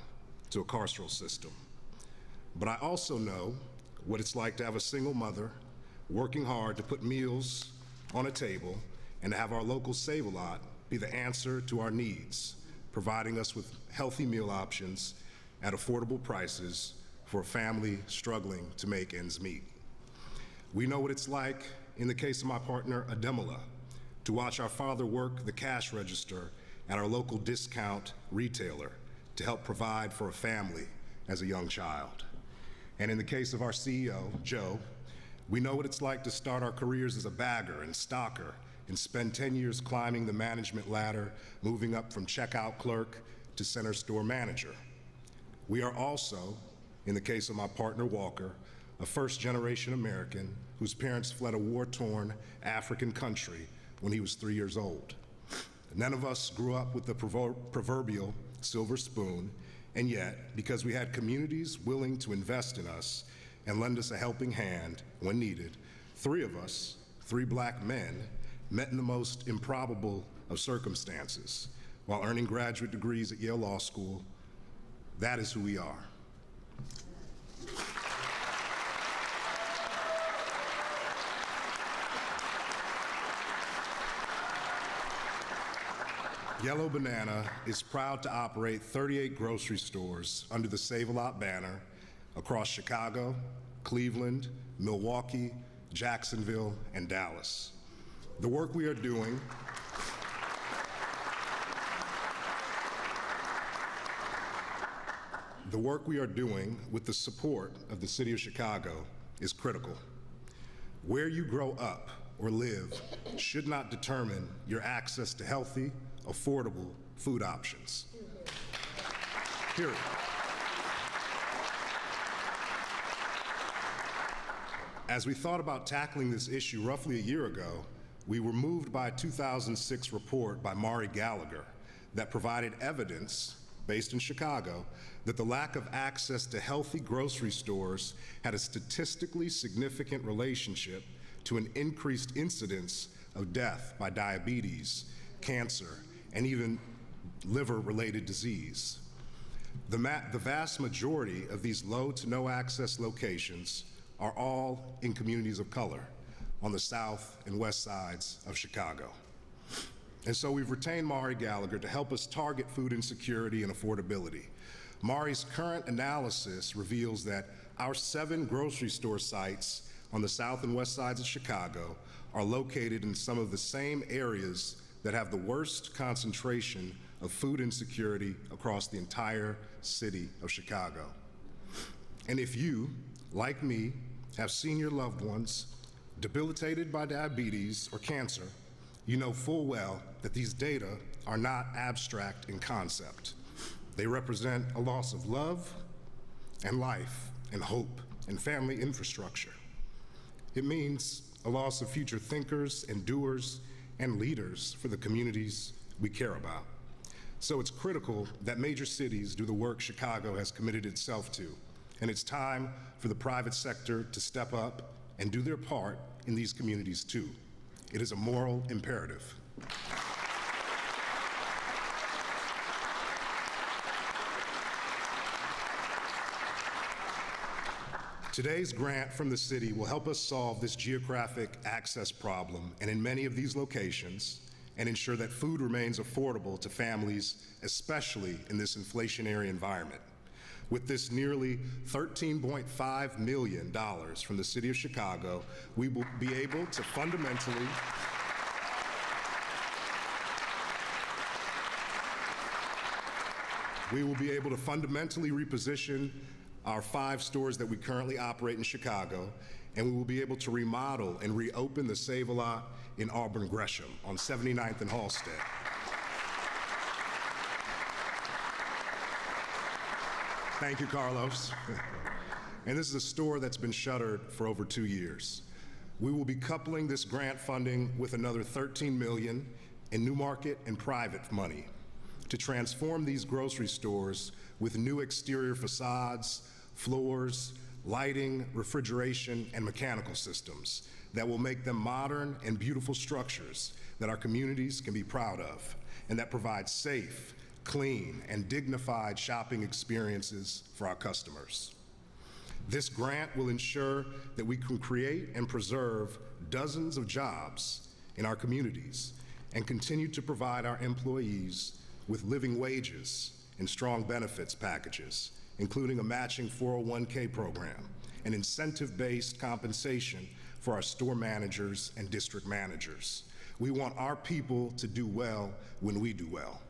to a carceral system. But I also know what it's like to have a single mother working hard to put meals on a table and to have our local Save-A-Lot be the answer to our needs, providing us with healthy meal options at affordable prices for a family struggling to make ends meet. We know what it's like, in the case of my partner, Ademola, to watch our father work the cash register at our local discount retailer to help provide for a family as a young child. And in the case of our CEO, Joe, we know what it's like to start our careers as a bagger and stocker and spend 10 years climbing the management ladder, moving up from checkout clerk to center store manager. We are also, in the case of my partner, Walker, a first-generation American whose parents fled a war-torn African country when he was 3 years old. None of us grew up with the proverbial silver spoon, and yet, because we had communities willing to invest in us and lend us a helping hand when needed, three of us, three black men, met in the most improbable of circumstances while earning graduate degrees at Yale Law School. That is who we are. Yellow Banana is proud to operate 38 grocery stores under the Save-A-Lot banner across Chicago, Cleveland, Milwaukee, Jacksonville, and Dallas. The work we are doing with the support of the City of Chicago is critical. Where you grow up or live should not determine your access to healthy, affordable food options. Period. As we thought about tackling this issue roughly a year ago, we were moved by a 2006 report by Mari Gallagher that provided evidence, based in Chicago, that the lack of access to healthy grocery stores had a statistically significant relationship to an increased incidence of death by diabetes, cancer, and even liver-related disease. The vast majority of these low to no access locations are all in communities of color on the south and west sides of Chicago. And so we've retained Mari Gallagher to help us target food insecurity and affordability. Mari's current analysis reveals that our 7 grocery store sites on the south and west sides of Chicago are located in some of the same areas that have the worst concentration of food insecurity across the entire city of Chicago. And if you, like me, have senior loved ones debilitated by diabetes or cancer, you know full well that these data are not abstract in concept. They represent a loss of love and life and hope and family infrastructure. It means a loss of future thinkers and doers and leaders for the communities we care about. So it's critical that major cities do the work Chicago has committed itself to, and it's time for the private sector to step up and do their part in these communities too. It is a moral imperative. Today's grant from the city will help us solve this geographic access problem, and in many of these locations, and ensure that food remains affordable to families, especially in this inflationary environment. With this nearly $13.5 million from the City of Chicago, we will be able to fundamentally reposition our 5 stores that we currently operate in Chicago, and we will be able to remodel and reopen the Save-A-Lot in Auburn Gresham on 79th and Halsted. Thank you, Carlos. and this is a store that's been shuttered for over 2 years. We will be coupling this grant funding with another $13 million in new market and private money to transform these grocery stores with new exterior facades, floors, lighting, refrigeration, and mechanical systems that will make them modern and beautiful structures that our communities can be proud of, and that provide safe, clean, and dignified shopping experiences for our customers. This grant will ensure that we can create and preserve dozens of jobs in our communities and continue to provide our employees with living wages and strong benefits packages, including a matching 401k program and incentive-based compensation for our store managers and district managers. We want our people to do well when we do well.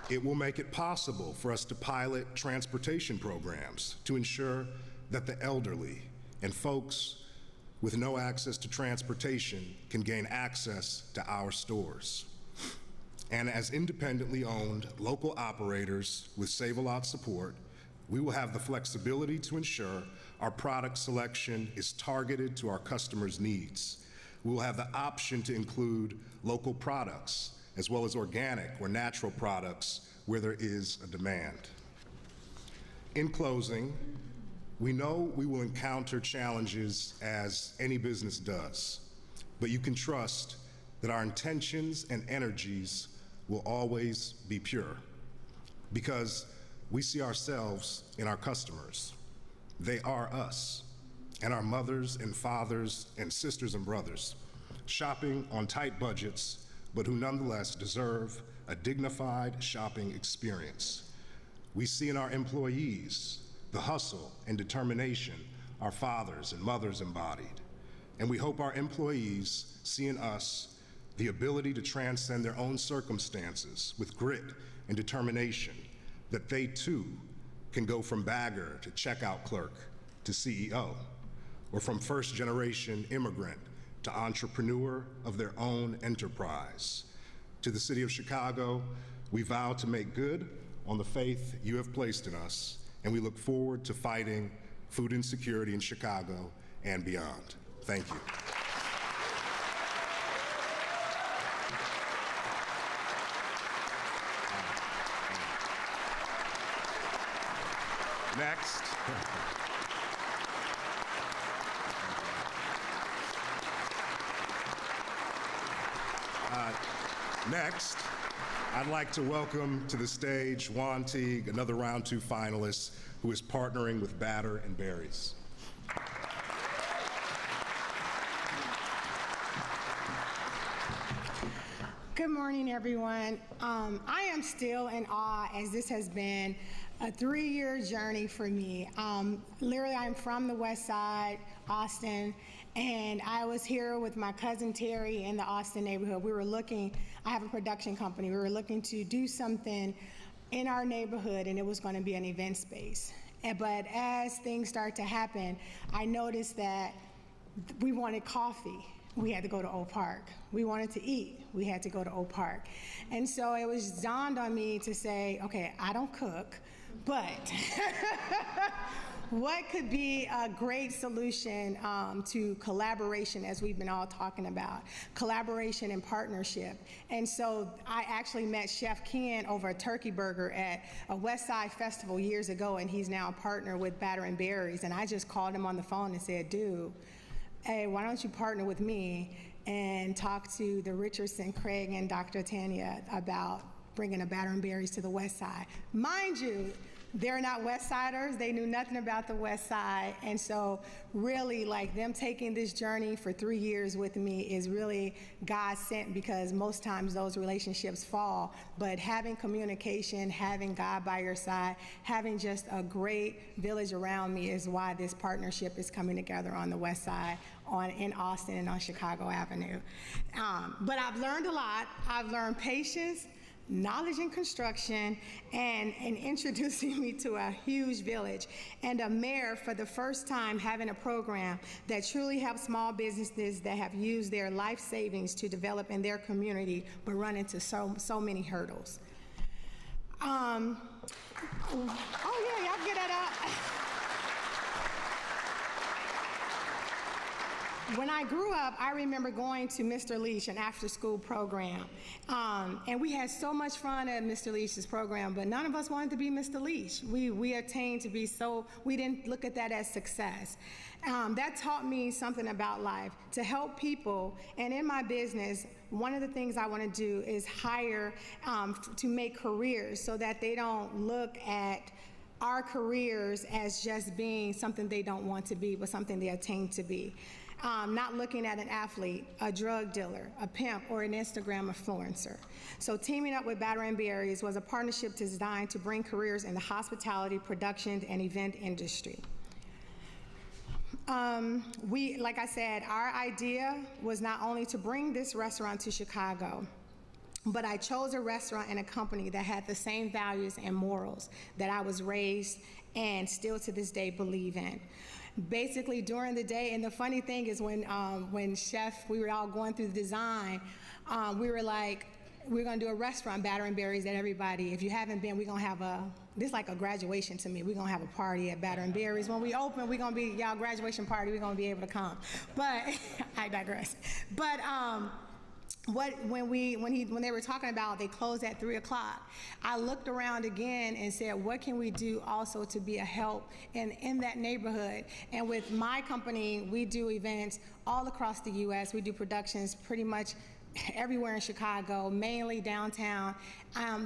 It will make it possible for us to pilot transportation programs to ensure that the elderly and folks with no access to transportation can gain access to our stores. And as independently owned local operators with Save-A-Lot support, we will have the flexibility to ensure our product selection is targeted to our customers' needs. We will have the option to include local products as well as organic or natural products where there is a demand. In closing, we know we will encounter challenges as any business does, but you can trust that our intentions and energies will always be pure because we see ourselves in our customers. They are us and our mothers and fathers and sisters and brothers shopping on tight budgets, but who nonetheless deserve a dignified shopping experience. We see in our employees the hustle and determination our fathers and mothers embodied. And we hope our employees see in us the ability to transcend their own circumstances with grit and determination, that they too can go from bagger to checkout clerk to CEO, or from first-generation immigrant to entrepreneur of their own enterprise. To the City of Chicago, we vow to make good on the faith you have placed in us, and we look forward to fighting food insecurity in Chicago and beyond. Thank you. Next. Next, I'd like to welcome to the stage Juan Teague, another round 2 finalist who is partnering with Batter and Berries. Good morning, everyone. I am still in awe as this has been a 3-year journey for me. Literally, I'm from the West Side, Austin, and I was here with my cousin Terry in the Austin neighborhood. We were looking, I have a production company, we were looking to do something in our neighborhood, and it was going to be an event space. But as things start to happen, I noticed that we wanted coffee. We had to go to Oak Park. We wanted to eat. We had to go to Oak Park. And so it was dawned on me to say, okay, I don't cook, but what could be a great solution to collaboration, as we've been all talking about, collaboration and partnership. And so I actually met Chef Ken over a turkey burger at a West Side festival years ago, and he's now a partner with Batter and Berries. And I just called him on the phone and said, dude, hey, why don't you partner with me and talk to the Richardson, Craig, and Dr. Tanya about bringing a Batter and Berries to the West Side. Mind you, they're not West Siders. They knew nothing about the West Side. And so really, like, them taking this journey for 3 years with me is really God sent, because most times those relationships fall. But having communication, having God by your side, having just a great village around me is why this partnership is coming together on the West Side, in Austin and on Chicago Avenue. But I've learned a lot. I've learned patience. knowledge in construction, and introducing me to a huge village, and a mayor for the first time having a program that truly helps small businesses that have used their life savings to develop in their community but run into so many hurdles. Oh yeah, y'all get that up. When I grew up, I remember going to Mr. Leach, an after-school program. And we had so much fun at Mr. Leach's program, but none of us wanted to be Mr. Leach. We attained to be we didn't look at that as success. That taught me something about life, to help people. And in my business, one of the things I want to do is hire to make careers so that they don't look at our careers as just being something they don't want to be, but something they attain to be. Not looking at an athlete, a drug dealer, a pimp, or an Instagram influencer. So teaming up with Batter & Berries was a partnership designed to bring careers in the hospitality, production, and event industry. Like I said, our idea was not only to bring this restaurant to Chicago, but I chose a restaurant and a company that had the same values and morals that I was raised and still to this day believe in. Basically during the day, and the funny thing is when Chef, we were all going through the design, we were like, we're gonna do a restaurant, Batter & Berries, that everybody, if you haven't been, we're gonna have this is like a graduation to me. We're gonna have a party at Batter & Berries. When we open, we're gonna be, y'all graduation party, we're gonna be able to come. But, I digress. But, when they were talking about they closed at 3 o'clock, I looked around again and said, what can we do also to be a help in that neighborhood? And with my company, we do events all across the U.S. We do productions pretty much everywhere in Chicago, mainly downtown.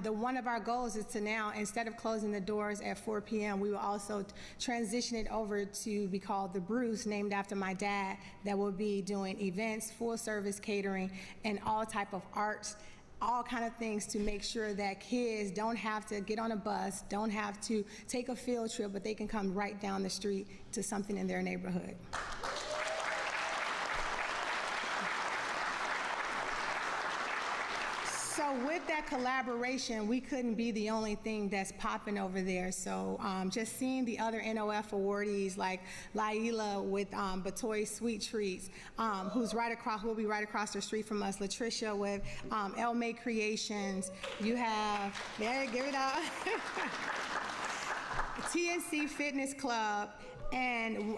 One of our goals is to now, instead of closing the doors at 4 p.m., we will also transition it over to be called The Bruce, named after my dad, that will be doing events, full service catering, and all type of arts, all kind of things to make sure that kids don't have to get on a bus, don't have to take a field trip, but they can come right down the street to something in their neighborhood. So with that collaboration, we couldn't be the only thing that's popping over there. So just seeing the other NOF awardees like Laila with Batoy Sweet Treats, who's will be right across the street from us, Latricia with El May Creations. You have, there, give it up. TNC Fitness Club. And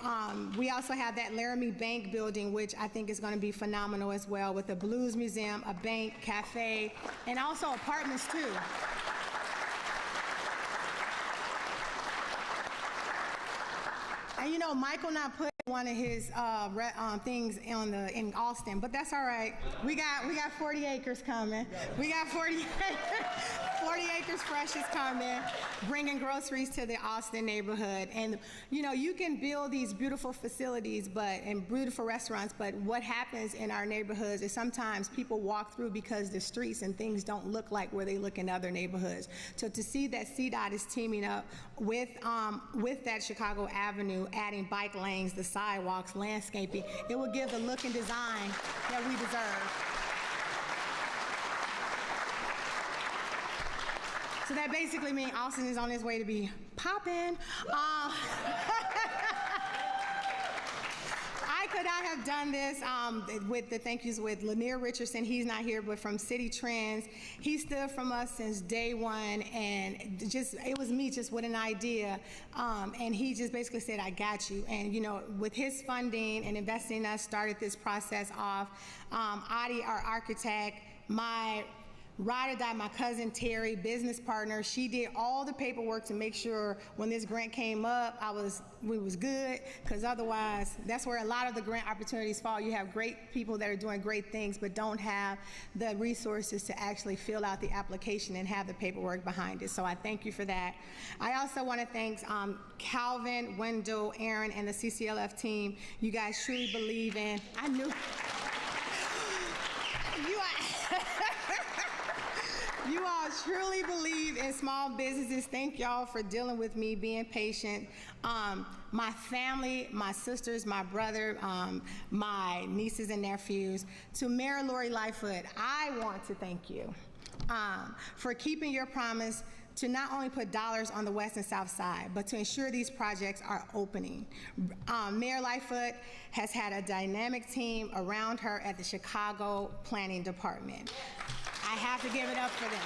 we also have that Laramie Bank building, which I think is going to be phenomenal as well, with a blues museum, a bank, cafe, and also apartments too. And you know, Michael not put one of his things in Austin, but that's all right. We got 40 acres coming. We got 40 acres fresh is coming, bringing groceries to the Austin neighborhood. And you know, you can build these beautiful facilities and beautiful restaurants, but what happens in our neighborhoods is sometimes people walk through because the streets and things don't look like where they look in other neighborhoods. So to see that CDOT is teaming up with that Chicago Avenue, adding bike lanes, the sidewalks, landscaping, it will give the look and design that we deserve. So that basically means Austin is on his way to be popping. I could not have done this with the thank yous with Lanier Richardson. He's not here, but from City Trends. He stood from us since day one, and it was me just with an idea. And he just basically said, I got you. And you know, with his funding and investing in us, started this process off. Adi, our architect, my ride or die, my cousin Terry, business partner, she did all the paperwork to make sure when this grant came up, we was good, because otherwise, that's where a lot of the grant opportunities fall. You have great people that are doing great things, but don't have the resources to actually fill out the application and have the paperwork behind it. So I thank you for that. I also want to thank Calvin, Wendell, Aaron, and the CCLF team. You guys truly believe in, I knew. You all truly believe in small businesses. Thank y'all for dealing with me, being patient. My family, my sisters, my brother, my nieces and nephews. To Mayor Lori Lightfoot, I want to thank you for keeping your promise to not only put dollars on the west and south side, but to ensure these projects are opening. Mayor Lightfoot has had a dynamic team around her at the Chicago Planning Department. I have to give it up for them.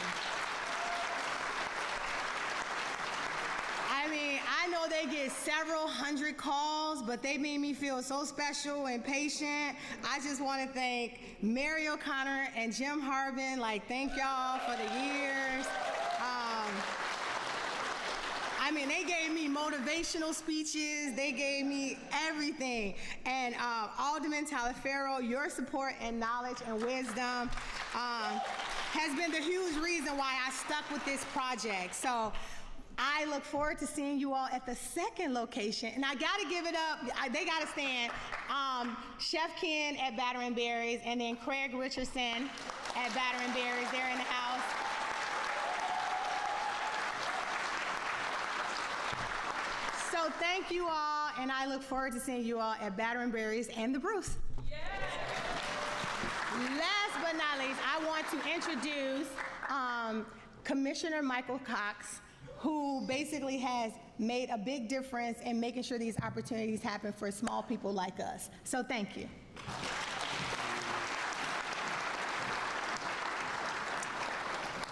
I mean, I know they get several hundred calls, but they made me feel so special and patient. I just want to thank Mary O'Connor and Jim Harbin. Thank y'all for the years. I mean, they gave me motivational speeches. They gave me everything. And Alderman Talaferro, your support and knowledge and wisdom has been the huge reason why I stuck with this project. So I look forward to seeing you all at the second location. And I got to give it up. They got to stand. Chef Ken at Batter and Berries, and then Craig Richardson at Batter and Berries. They're in the house. So thank you all, and I look forward to seeing you all at Batter and Berries and the Bruce. Yeah. Last but not least, I want to introduce Commissioner Michael Cox, who basically has made a big difference in making sure these opportunities happen for small people like us. So thank you.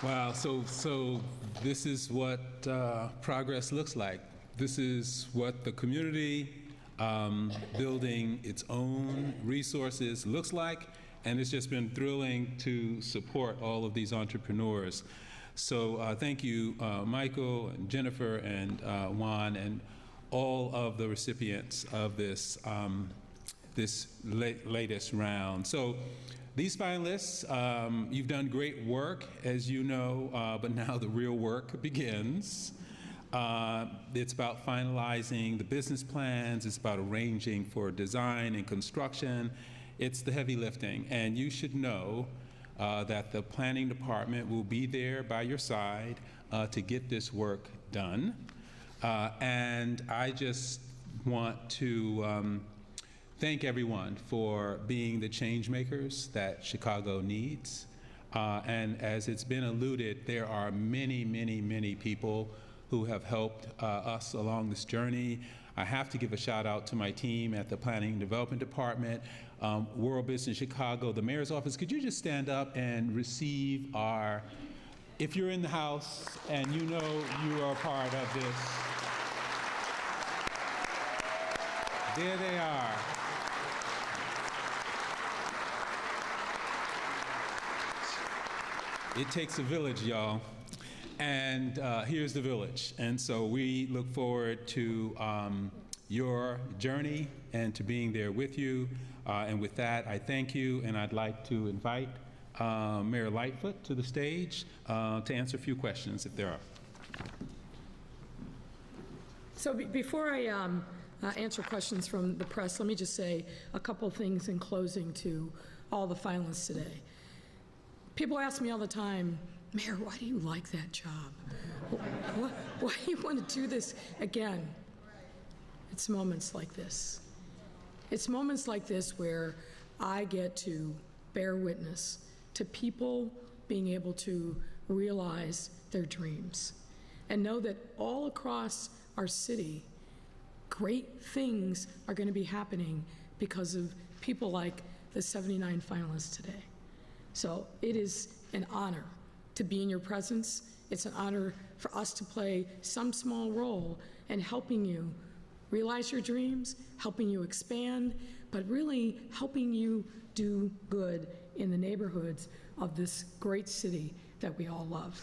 Wow, so this is what progress looks like. This is what the community building its own resources looks like, and it's just been thrilling to support all of these entrepreneurs. So thank you, Michael and Jennifer and Juan and all of the recipients of this, latest round. So these finalists, you've done great work, as you know, but now the real work begins. It's about finalizing the business plans. It's about arranging for design and construction. It's the heavy lifting. And you should know that the planning department will be there by your side to get this work done. And I just want to thank everyone for being the change makers that Chicago needs. And as it's been alluded, there are many, many, many people who have helped us along this journey. I have to give a shout out to my team at the Planning and Development Department, World Business Chicago, the Mayor's Office. Could you just stand up and receive our, if you're in the house and you know you are a part of this, there they are. It takes a village, y'all. And here's the village. And so we look forward to your journey and to being there with you. And with that, I thank you, and I'd like to invite Mayor Lightfoot to the stage to answer a few questions, if there are. So before I answer questions from the press, let me just say a couple things in closing to all the finalists today. People ask me all the time, Mayor, why do you like that job? Why do you want to do this again? It's moments like this. It's moments like this where I get to bear witness to people being able to realize their dreams and know that all across our city, great things are going to be happening because of people like the 79 finalists today. So it is an honor to be in your presence. It's an honor for us to play some small role in helping you realize your dreams, helping you expand, but really helping you do good in the neighborhoods of this great city that we all love.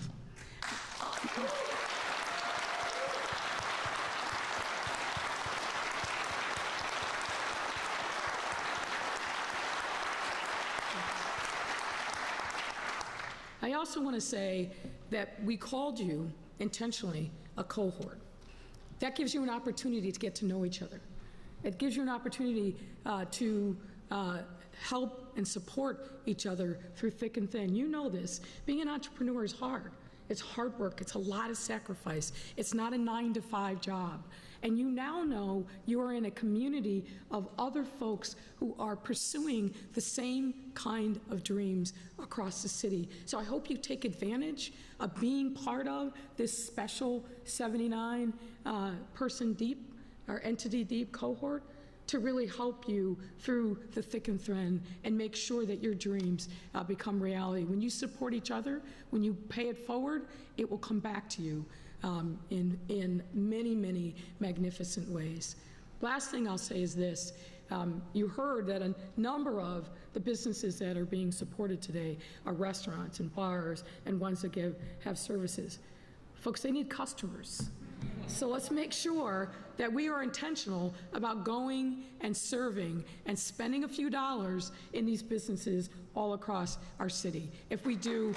I also want to say that we called you intentionally a cohort. That gives you an opportunity to get to know each other. It gives you an opportunity to help and support each other through thick and thin. You know this. Being an entrepreneur is hard. It's hard work. It's a lot of sacrifice. It's not a 9-to-5 job. And you now know you are in a community of other folks who are pursuing the same kind of dreams across the city. So I hope you take advantage of being part of this special 79 person deep or entity deep cohort to really help you through the thick and thin and make sure that your dreams become reality. When you support each other, when you pay it forward, it will come back to you in many, many magnificent ways. Last thing I'll say is this. You heard that a number of the businesses that are being supported today are restaurants and bars and ones that have services. Folks, they need customers. So let's make sure that we are intentional about going and serving and spending a few dollars in these businesses all across our city. If we do,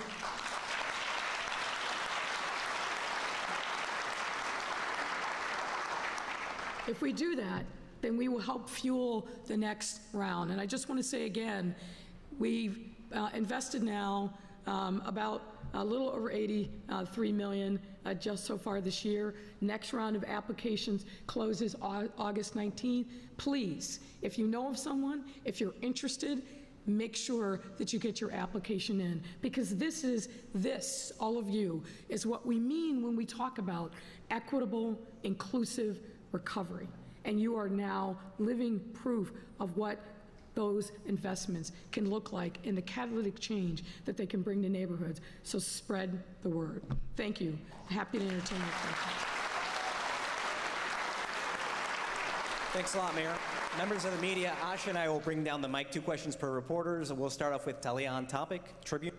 that, then we will help fuel the next round. And I just want to say again, we've invested now about a little over $83 million just so far this year. Next round of applications closes August 19th. Please, if you know of someone, if you're interested, make sure that you get your application in, because this, all of you, is what we mean when we talk about equitable, inclusive recovery. And you are now living proof of what those investments can look like in the catalytic change that they can bring to neighborhoods. So spread the word. Thank you. Happy to entertain your questions. Thanks a lot, Mayor. Members of the media, Asha and I will bring down the mic. 2 questions per reporters, and we'll start off with Talia on topic. Tribune.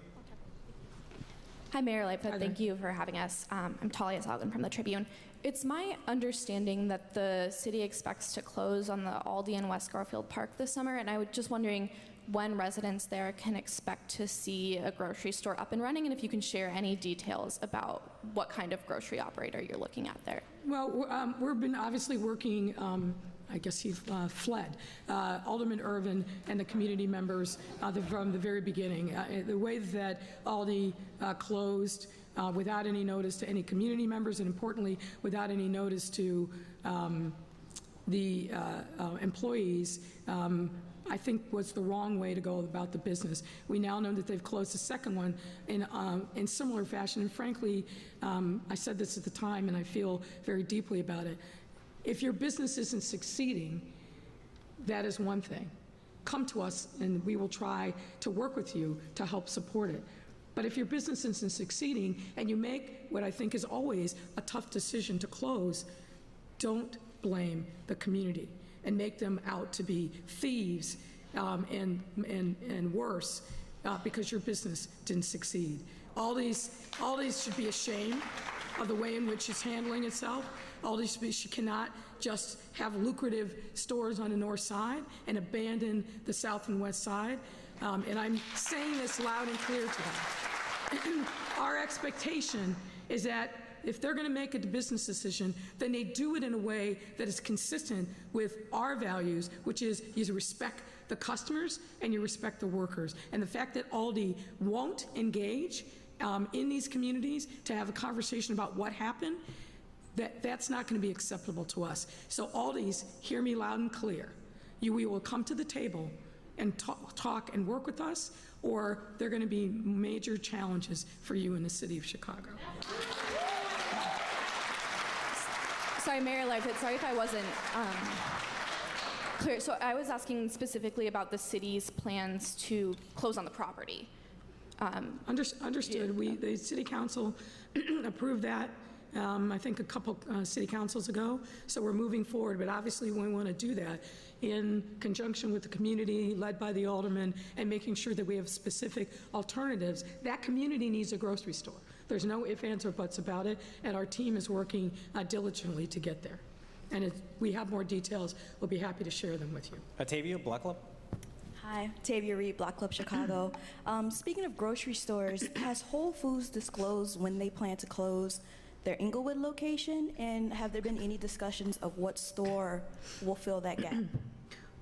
Hi, Mayor Lightfoot. Thank you for having us. I'm Talia Salgan from the Tribune. It's my understanding that the city expects to close on the Aldi in West Garfield Park this summer, and I was just wondering when residents there can expect to see a grocery store up and running, and if you can share any details about what kind of grocery operator you're looking at there. Well, we've been obviously working, I guess he fled, Alderman Irvin and the community members from the very beginning. The way that Aldi closed without any notice to any community members, and importantly, without any notice to the employees, I think was the wrong way to go about the business. We now know that they've closed the second one in similar fashion, and frankly, I said this at the time, and I feel very deeply about it. If your business isn't succeeding, that is one thing. Come to us and we will try to work with you to help support it. But if your business isn't succeeding and you make what I think is always a tough decision to close, don't blame the community and make them out to be thieves and worse because your business didn't succeed. Aldi's should be ashamed of the way in which it's handling itself. She cannot just have lucrative stores on the north side and abandon the south and west side. And I'm saying this loud and clear to them. Our expectation is that if they're going to make a business decision, then they do it in a way that is consistent with our values, which is you respect the customers and you respect the workers. And the fact that Aldi won't engage in these communities to have a conversation about what happened, that's not going to be acceptable to us. So Aldi's, hear me loud and clear. We will come to the table and talk and work with us, or there are going to be major challenges for you in the city of Chicago. Sorry, Mayor Lightfoot, sorry if I wasn't clear. So I was asking specifically about the city's plans to close on the property. Understood. Yeah. The city council approved that, I think a couple city councils ago, so we're moving forward, but obviously we want to do that in conjunction with the community led by the alderman and making sure that we have specific alternatives. That community needs a grocery store. There's no ifs, ands, or buts about it, and our team is working diligently to get there. And if we have more details, we'll be happy to share them with you. Tavia, Black Club. Hi, Tavia Reed, Black Club Chicago. Speaking of grocery stores, has Whole Foods disclosed when they plan to close their Inglewood location, and have there been any discussions of what store will fill that gap?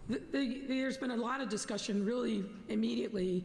There's been a lot of discussion really immediately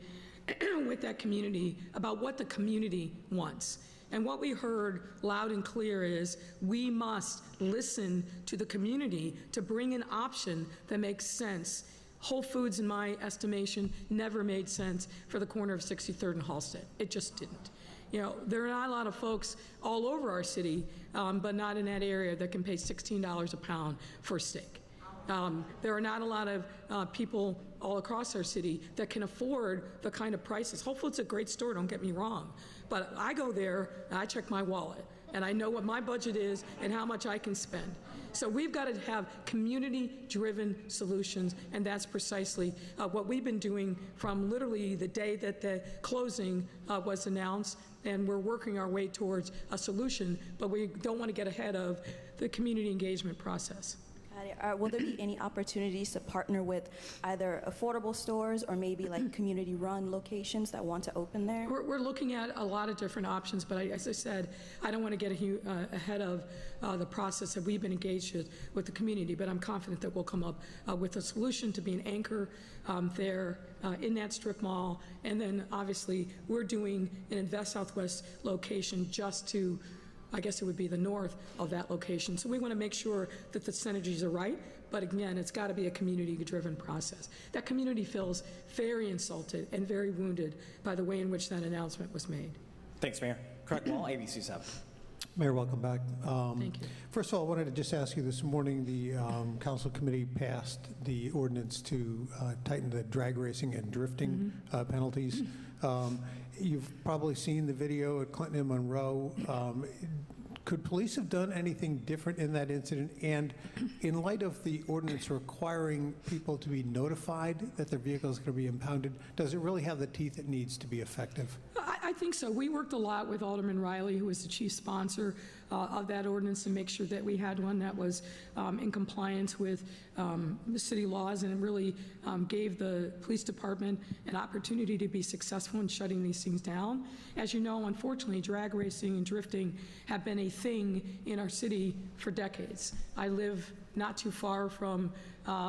with that community about what the community wants. And what we heard loud and clear is we must listen to the community to bring an option that makes sense. Whole Foods, in my estimation, never made sense for the corner of 63rd and Halsted. It just didn't. You know, there are not a lot of folks all over our city, but not in that area, that can pay $16 a pound for a steak. There are not a lot of people all across our city that can afford the kind of prices. Whole Foods is a great store, don't get me wrong, but I go there and I check my wallet and I know what my budget is and how much I can spend. So we've got to have community-driven solutions, and that's precisely what we've been doing from literally the day that the closing was announced, and we're working our way towards a solution, but we don't want to get ahead of the community engagement process. Will there be any opportunities to partner with either affordable stores or maybe like community-run locations that want to open there? We're looking at a lot of different options, but as I said, I don't want to get ahead of the process that we've been engaged with the community, but I'm confident that we'll come up with a solution to be an anchor there in that strip mall. And then obviously we're doing an Invest Southwest location just to, I guess it would be the north of that location. So we want to make sure that the synergies are right, but again, it's got to be a community-driven process. That community feels very insulted and very wounded by the way in which that announcement was made. Thanks, Mayor. Craig Wall, ABC 7. Mayor, welcome back. Thank you. First of all, I wanted to just ask you, this morning the council committee passed the ordinance to tighten the drag racing and drifting penalties. You've probably seen the video at Clinton and Monroe. Could police have done anything different in that incident? And in light of the ordinance requiring people to be notified that their vehicle is going to be impounded, does it really have the teeth it needs to be effective? I think so. We worked a lot with Alderman Riley, who was the chief sponsor of that ordinance, to make sure that we had one that was in compliance with the city laws, and it really gave the police department an opportunity to be successful in shutting these things down. As you know, unfortunately, drag racing and drifting have been a thing in our city for decades. I live not too far from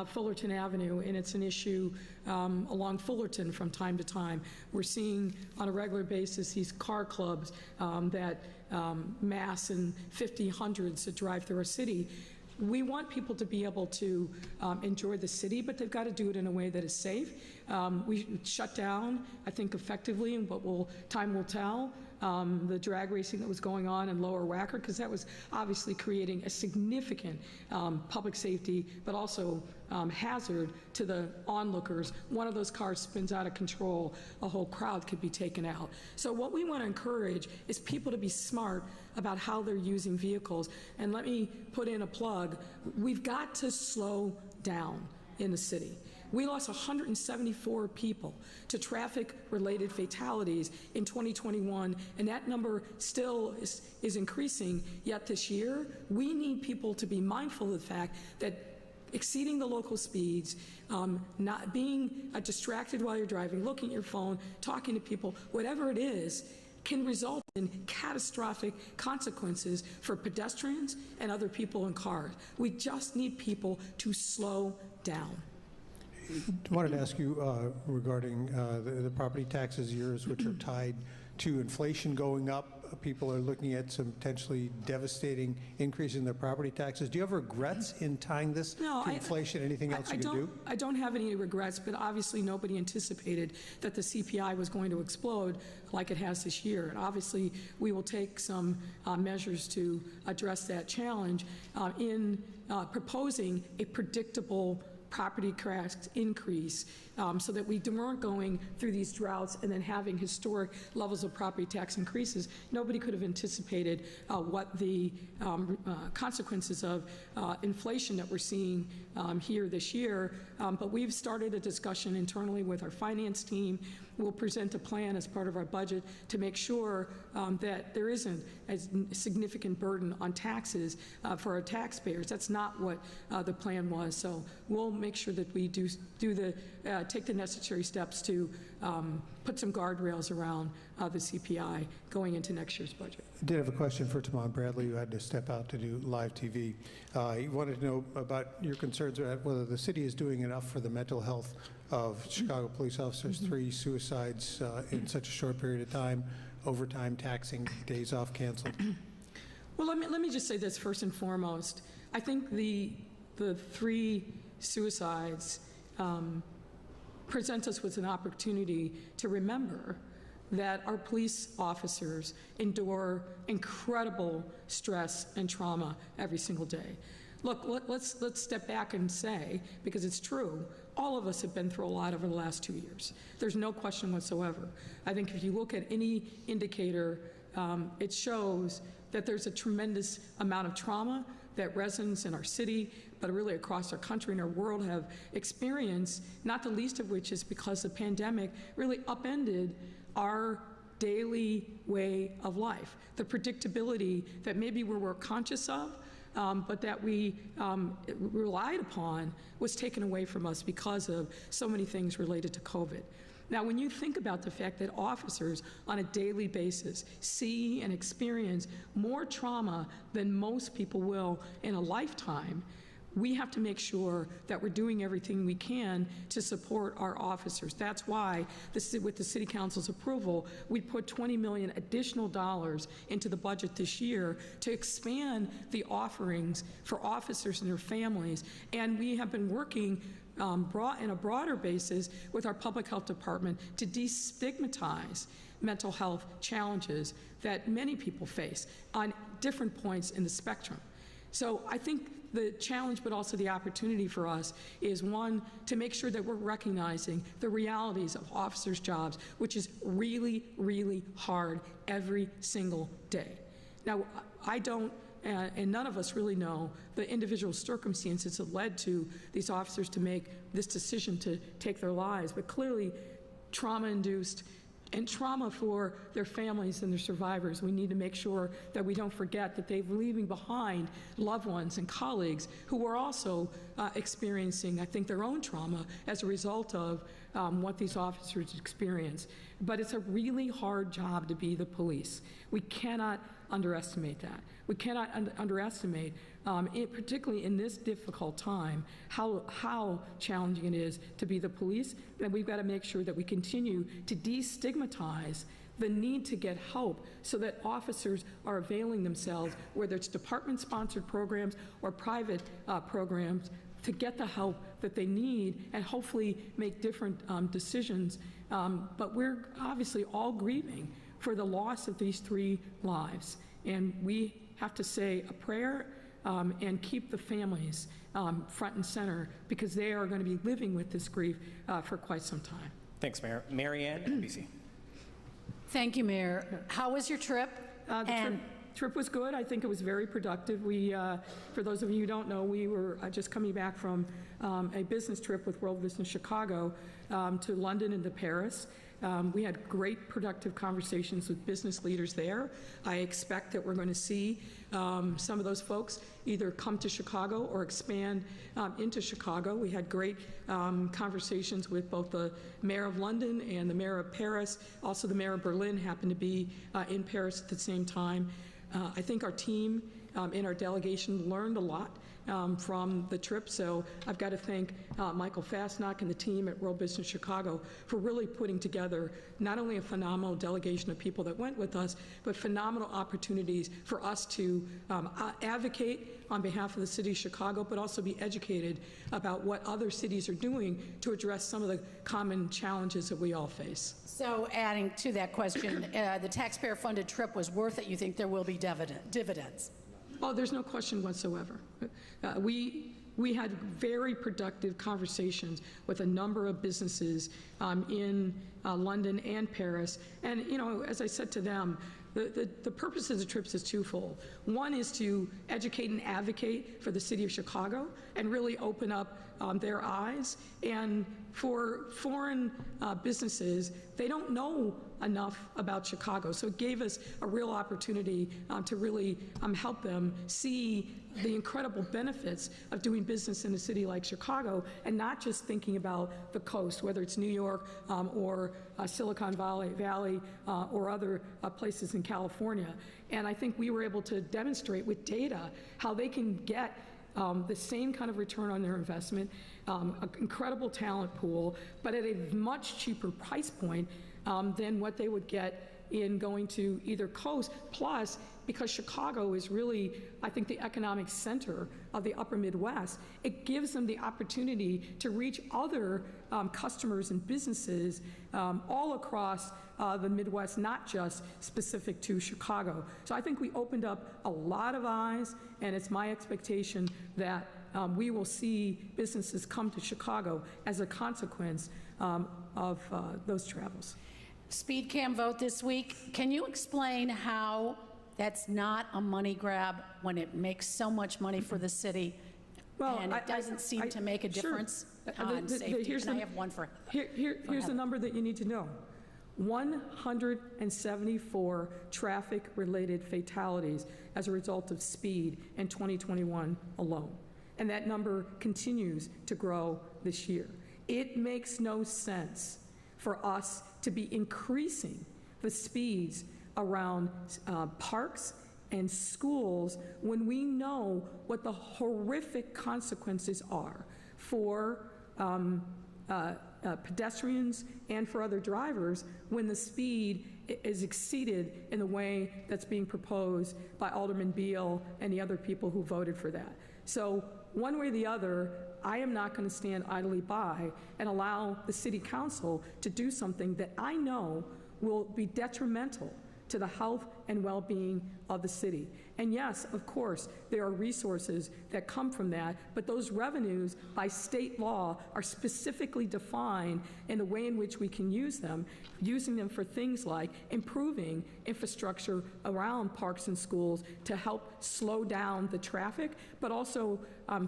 Fullerton Avenue, and it's an issue along Fullerton from time to time. We're seeing on a regular basis these car clubs that mass in 50, hundreds that drive through our city. We want people to be able to enjoy the city, but they've got to do it in a way that is safe. We shut down, I think, effectively, and time will tell, the drag racing that was going on in Lower Wacker, because that was obviously creating a significant public safety, but also hazard to the onlookers. One of those cars spins out of control, a whole crowd could be taken out. So what we want to encourage is people to be smart about how they're using vehicles. And let me put in a plug. We've got to slow down in the city. We lost 174 people to traffic-related fatalities in 2021, and that number still is increasing. Yet this year, we need people to be mindful of the fact that exceeding the local speeds, not being distracted while you're driving, looking at your phone, talking to people, whatever it is, can result in catastrophic consequences for pedestrians and other people in cars. We just need people to slow down. I wanted to ask you regarding the property taxes, yours, which are tied to inflation going up. People are looking at some potentially devastating increase in their property taxes. Do you have regrets in tying this to inflation? Anything else you can do? I don't have any regrets, but obviously nobody anticipated that the CPI was going to explode like it has this year. And obviously we will take some measures to address that challenge in proposing a predictable property tax increase so that we weren't going through these droughts and then having historic levels of property tax increases. Nobody could have anticipated what the consequences of inflation that we're seeing here this year, but we've started a discussion internally with our finance team. We'll present a plan as part of our budget to make sure that there isn't a significant burden on taxes for our taxpayers. That's not what the plan was. So we'll make sure that we take the necessary steps to put some guardrails around the CPI going into next year's budget. I did have a question for Tamon Bradley, who had to step out to do live TV. He wanted to know about your concerns about whether the city is doing enough for the mental health of Chicago police officers. 3 suicides in such a short period of time. overtime, taxing, days off canceled? Well, let me just say this first and foremost. I think the 3 suicides presents us with an opportunity to remember that our police officers endure incredible stress and trauma every single day. Look, let's step back and say, because it's true, all of us have been through a lot over the last 2 years. There's no question whatsoever. I think if you look at any indicator, it shows that there's a tremendous amount of trauma that residents in our city, but really across our country and our world have experienced, not the least of which is because the pandemic really upended our daily way of life. The predictability that maybe we were conscious of, but that we relied upon was taken away from us because of so many things related to COVID. Now, when you think about the fact that officers on a daily basis see and experience more trauma than most people will in a lifetime, we have to make sure that we're doing everything we can to support our officers. That's why, with the City Council's approval, we put $20 million additional dollars into the budget this year to expand the offerings for officers and their families. And we have been working in a broader basis with our public health department to destigmatize mental health challenges that many people face on different points in the spectrum. So I think the challenge, but also the opportunity for us is, one, to make sure that we're recognizing the realities of officers' jobs, which is really, really hard every single day. Now, I don't, and none of us really know the individual circumstances that led to these officers to make this decision to take their lives, but clearly trauma-induced and trauma for their families and their survivors. We need to make sure that we don't forget that they're leaving behind loved ones and colleagues who are also experiencing, I think, their own trauma as a result of what these officers experience. But it's a really hard job to be the police. We cannot underestimate that. We cannot underestimate, particularly in this difficult time, how challenging it is to be the police. And we've got to make sure that we continue to destigmatize the need to get help so that officers are availing themselves, whether it's department-sponsored programs or private programs, to get the help that they need and hopefully make different decisions. But we're obviously all grieving for the loss of these 3 lives. And we have to say a prayer and keep the families front and center, because they are going to be living with this grief for quite some time. Thanks, Mayor. Mary Ann, NBC. Thank you, Mayor. How was your trip? Trip was good. I think it was very productive. We, for those of you who don't know, we were just coming back from a business trip with World Business Chicago to London and to Paris. We had great productive conversations with business leaders there. I expect that we're going to see some of those folks either come to Chicago or expand into Chicago. We had great conversations with both the mayor of London and the mayor of Paris. Also, the mayor of Berlin happened to be in Paris at the same time. I think our team in our delegation learned a lot from the trip. So I've got to thank Michael Fastnock and the team at World Business Chicago for really putting together not only a phenomenal delegation of people that went with us, but phenomenal opportunities for us to advocate on behalf of the city of Chicago, but also be educated about what other cities are doing to address some of the common challenges that we all face. So adding to that question, the taxpayer-funded trip was worth it. You think there will be dividends? Oh, there's no question whatsoever. We had very productive conversations with a number of businesses in London and Paris. And, you know, as I said to them, the purpose of the trips is twofold. One is to educate and advocate for the city of Chicago and really open up their eyes. And for foreign businesses, they don't know enough about Chicago. So it gave us a real opportunity to really help them see the incredible benefits of doing business in a city like Chicago, and not just thinking about the coast, whether it's New York or Silicon Valley or other places in California. And I think we were able to demonstrate with data how they can get the same kind of return on their investment, an incredible talent pool, but at a much cheaper price point than what they would get in going to either coast, plus because Chicago is really, I think, the economic center of the upper Midwest, it gives them the opportunity to reach other customers and businesses all across the Midwest, not just specific to Chicago. So I think we opened up a lot of eyes, and it's my expectation that we will see businesses come to Chicago as a consequence of those travels. Speed cam vote this week. Can you explain how that's not a money grab when it makes so much money for the city? Well, and it doesn't seem to make a difference on safety. And I have one for Here's the number that you need to know. 174 traffic-related fatalities as a result of speed in 2021 alone. And that number continues to grow this year. It makes no sense for us to be increasing the speeds around parks and schools when we know what the horrific consequences are for pedestrians and for other drivers when the speed is exceeded in the way that's being proposed by Alderman Beal and the other people who voted for that. So one way or the other, I am not going to stand idly by and allow the City Council to do something that I know will be detrimental to the health and well-being of the city. And yes, of course, there are resources that come from that, but those revenues by state law are specifically defined in the way in which we can use them, using them for things like improving infrastructure around parks and schools to help slow down the traffic, but also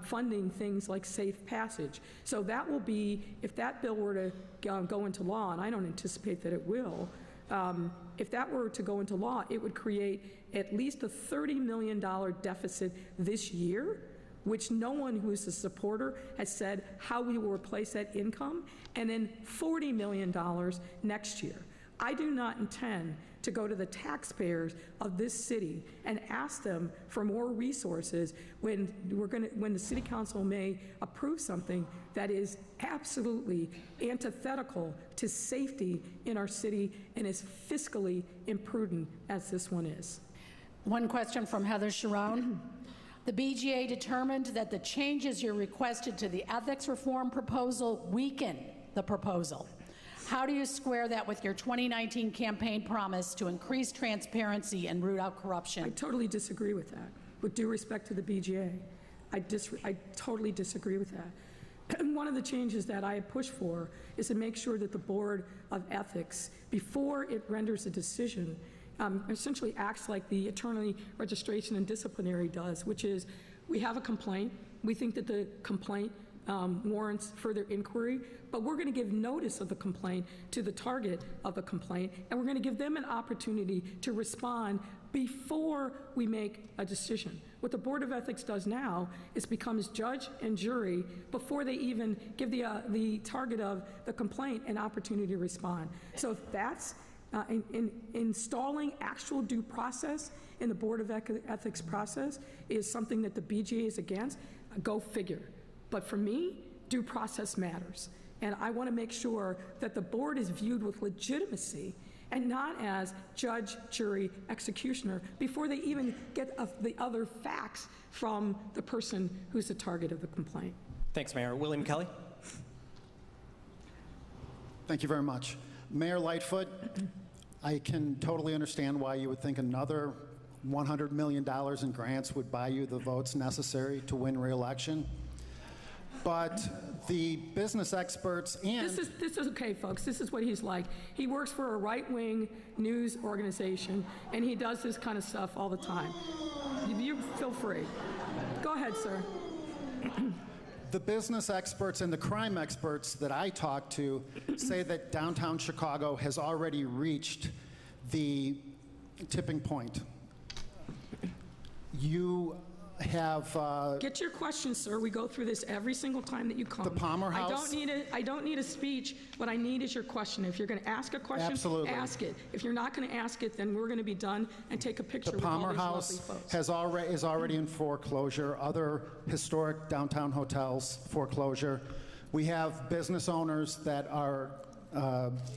funding things like safe passage. So that will be, if that bill were to go into law, and I don't anticipate that it will, if that were to go into law, it would create at least a $30 million deficit this year, which no one who is a supporter has said how we will replace that income, and then $40 million next year. I do not intend to go to the taxpayers of this city and ask them for more resources when the City Council may approve something that is absolutely antithetical to safety in our city and as fiscally imprudent as this one is. One question from Heather Sharon. The BGA determined that the changes you requested to the ethics reform proposal weaken the proposal. How do you square that with your 2019 campaign promise to increase transparency and root out corruption? I totally disagree with that. With due respect to the BGA, I totally disagree with that. One of the changes that I have pushed for is to make sure that the Board of Ethics, before it renders a decision, essentially acts like the Attorney Registration and Disciplinary does, which is we have a complaint. We think that the complaint warrants further inquiry, but we're going to give notice of the complaint to the target of the complaint, and we're going to give them an opportunity to respond before we make a decision. What the Board of Ethics does now is becomes judge and jury before they even give the target of the complaint an opportunity to respond. So if that's installing actual due process in the Board of Ethics process is something that the BGA is against, go figure. But for me, due process matters. And I want to make sure that the board is viewed with legitimacy and not as judge, jury, executioner before they even get the other facts from the person who's the target of the complaint. Thanks, Mayor. William Kelly. Thank you very much. Mayor Lightfoot, I can totally understand why you would think another $100 million in grants would buy you the votes necessary to win re-election. But the business experts and... This is okay, folks. This is what he's like. He works for a right-wing news organization, and he does this kind of stuff all the time. You feel free. Go ahead, sir. The business experts and the crime experts that I talk to say that downtown Chicago has already reached the tipping point. You have... Get your questions, sir. We go through this every single time that you come. The Palmer House... I don't need a speech. What I need is your question. If you're going to ask a question, absolutely, ask it. If you're not going to ask it, then we're going to be done and take a picture with all these lovely folks. The Palmer House is already in foreclosure. Other historic downtown hotels, foreclosure. We have business owners that are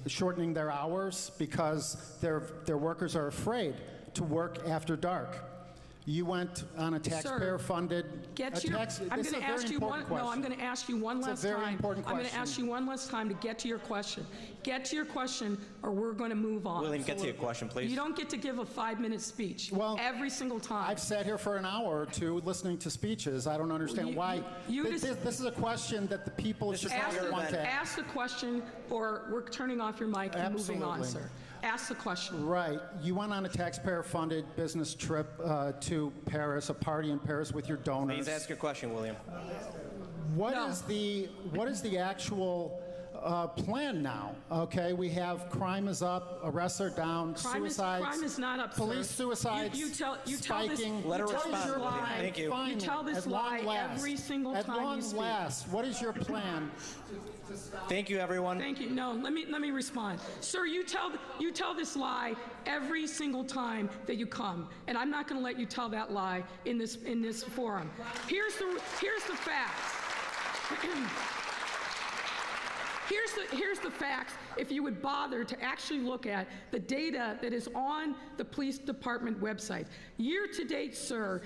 shortening their hours because their workers are afraid to work after dark. You went on a taxpayer-funded I'm going to ask you one. No, I'm going to ask you one last time. It's a very important question. I'm going to ask you one last time to get to your question. Get to your question, or we're going to move on. William, get to your question, please. You don't get to give a 5-minute speech every single time. I've sat here for an hour or two listening to speeches. I don't understand why. This is a question that the people of Chicago want to ask. Ask the question, or we're turning off your mic and moving on, sir. Ask the question. Right. You went on a taxpayer-funded business trip to Paris, a party in Paris with your donors. Please ask your question, William. What is the actual plan now? Okay, we have crime is up, arrests are down, suicides. Crime is not up, police sir. suicides You spiking. tell this lie every single time you speak. At long last, what is your plan? Thank you, everyone. Thank you. No, let me respond. Sir, you tell this lie every single time that you come, and I'm not going to let you tell that lie in this forum. Here's the facts. Here's the facts. If you would bother to actually look at the data that is on the police department website, year to date, sir,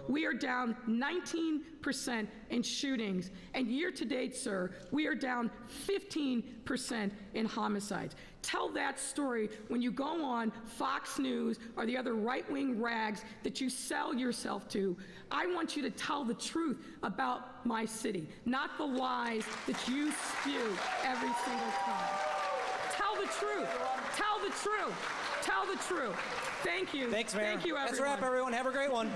we are down 19% in shootings, and year to date, sir, we are down 15% in homicides. Tell that story when you go on Fox News or the other right-wing rags that you sell yourself to. I want you to tell the truth about my city, not the lies that you spew every single time. Tell the truth. Tell the truth. Tell the truth. Thank you. Thanks, Mayor. Thank you, everyone. That's a wrap, everyone. Have a great one.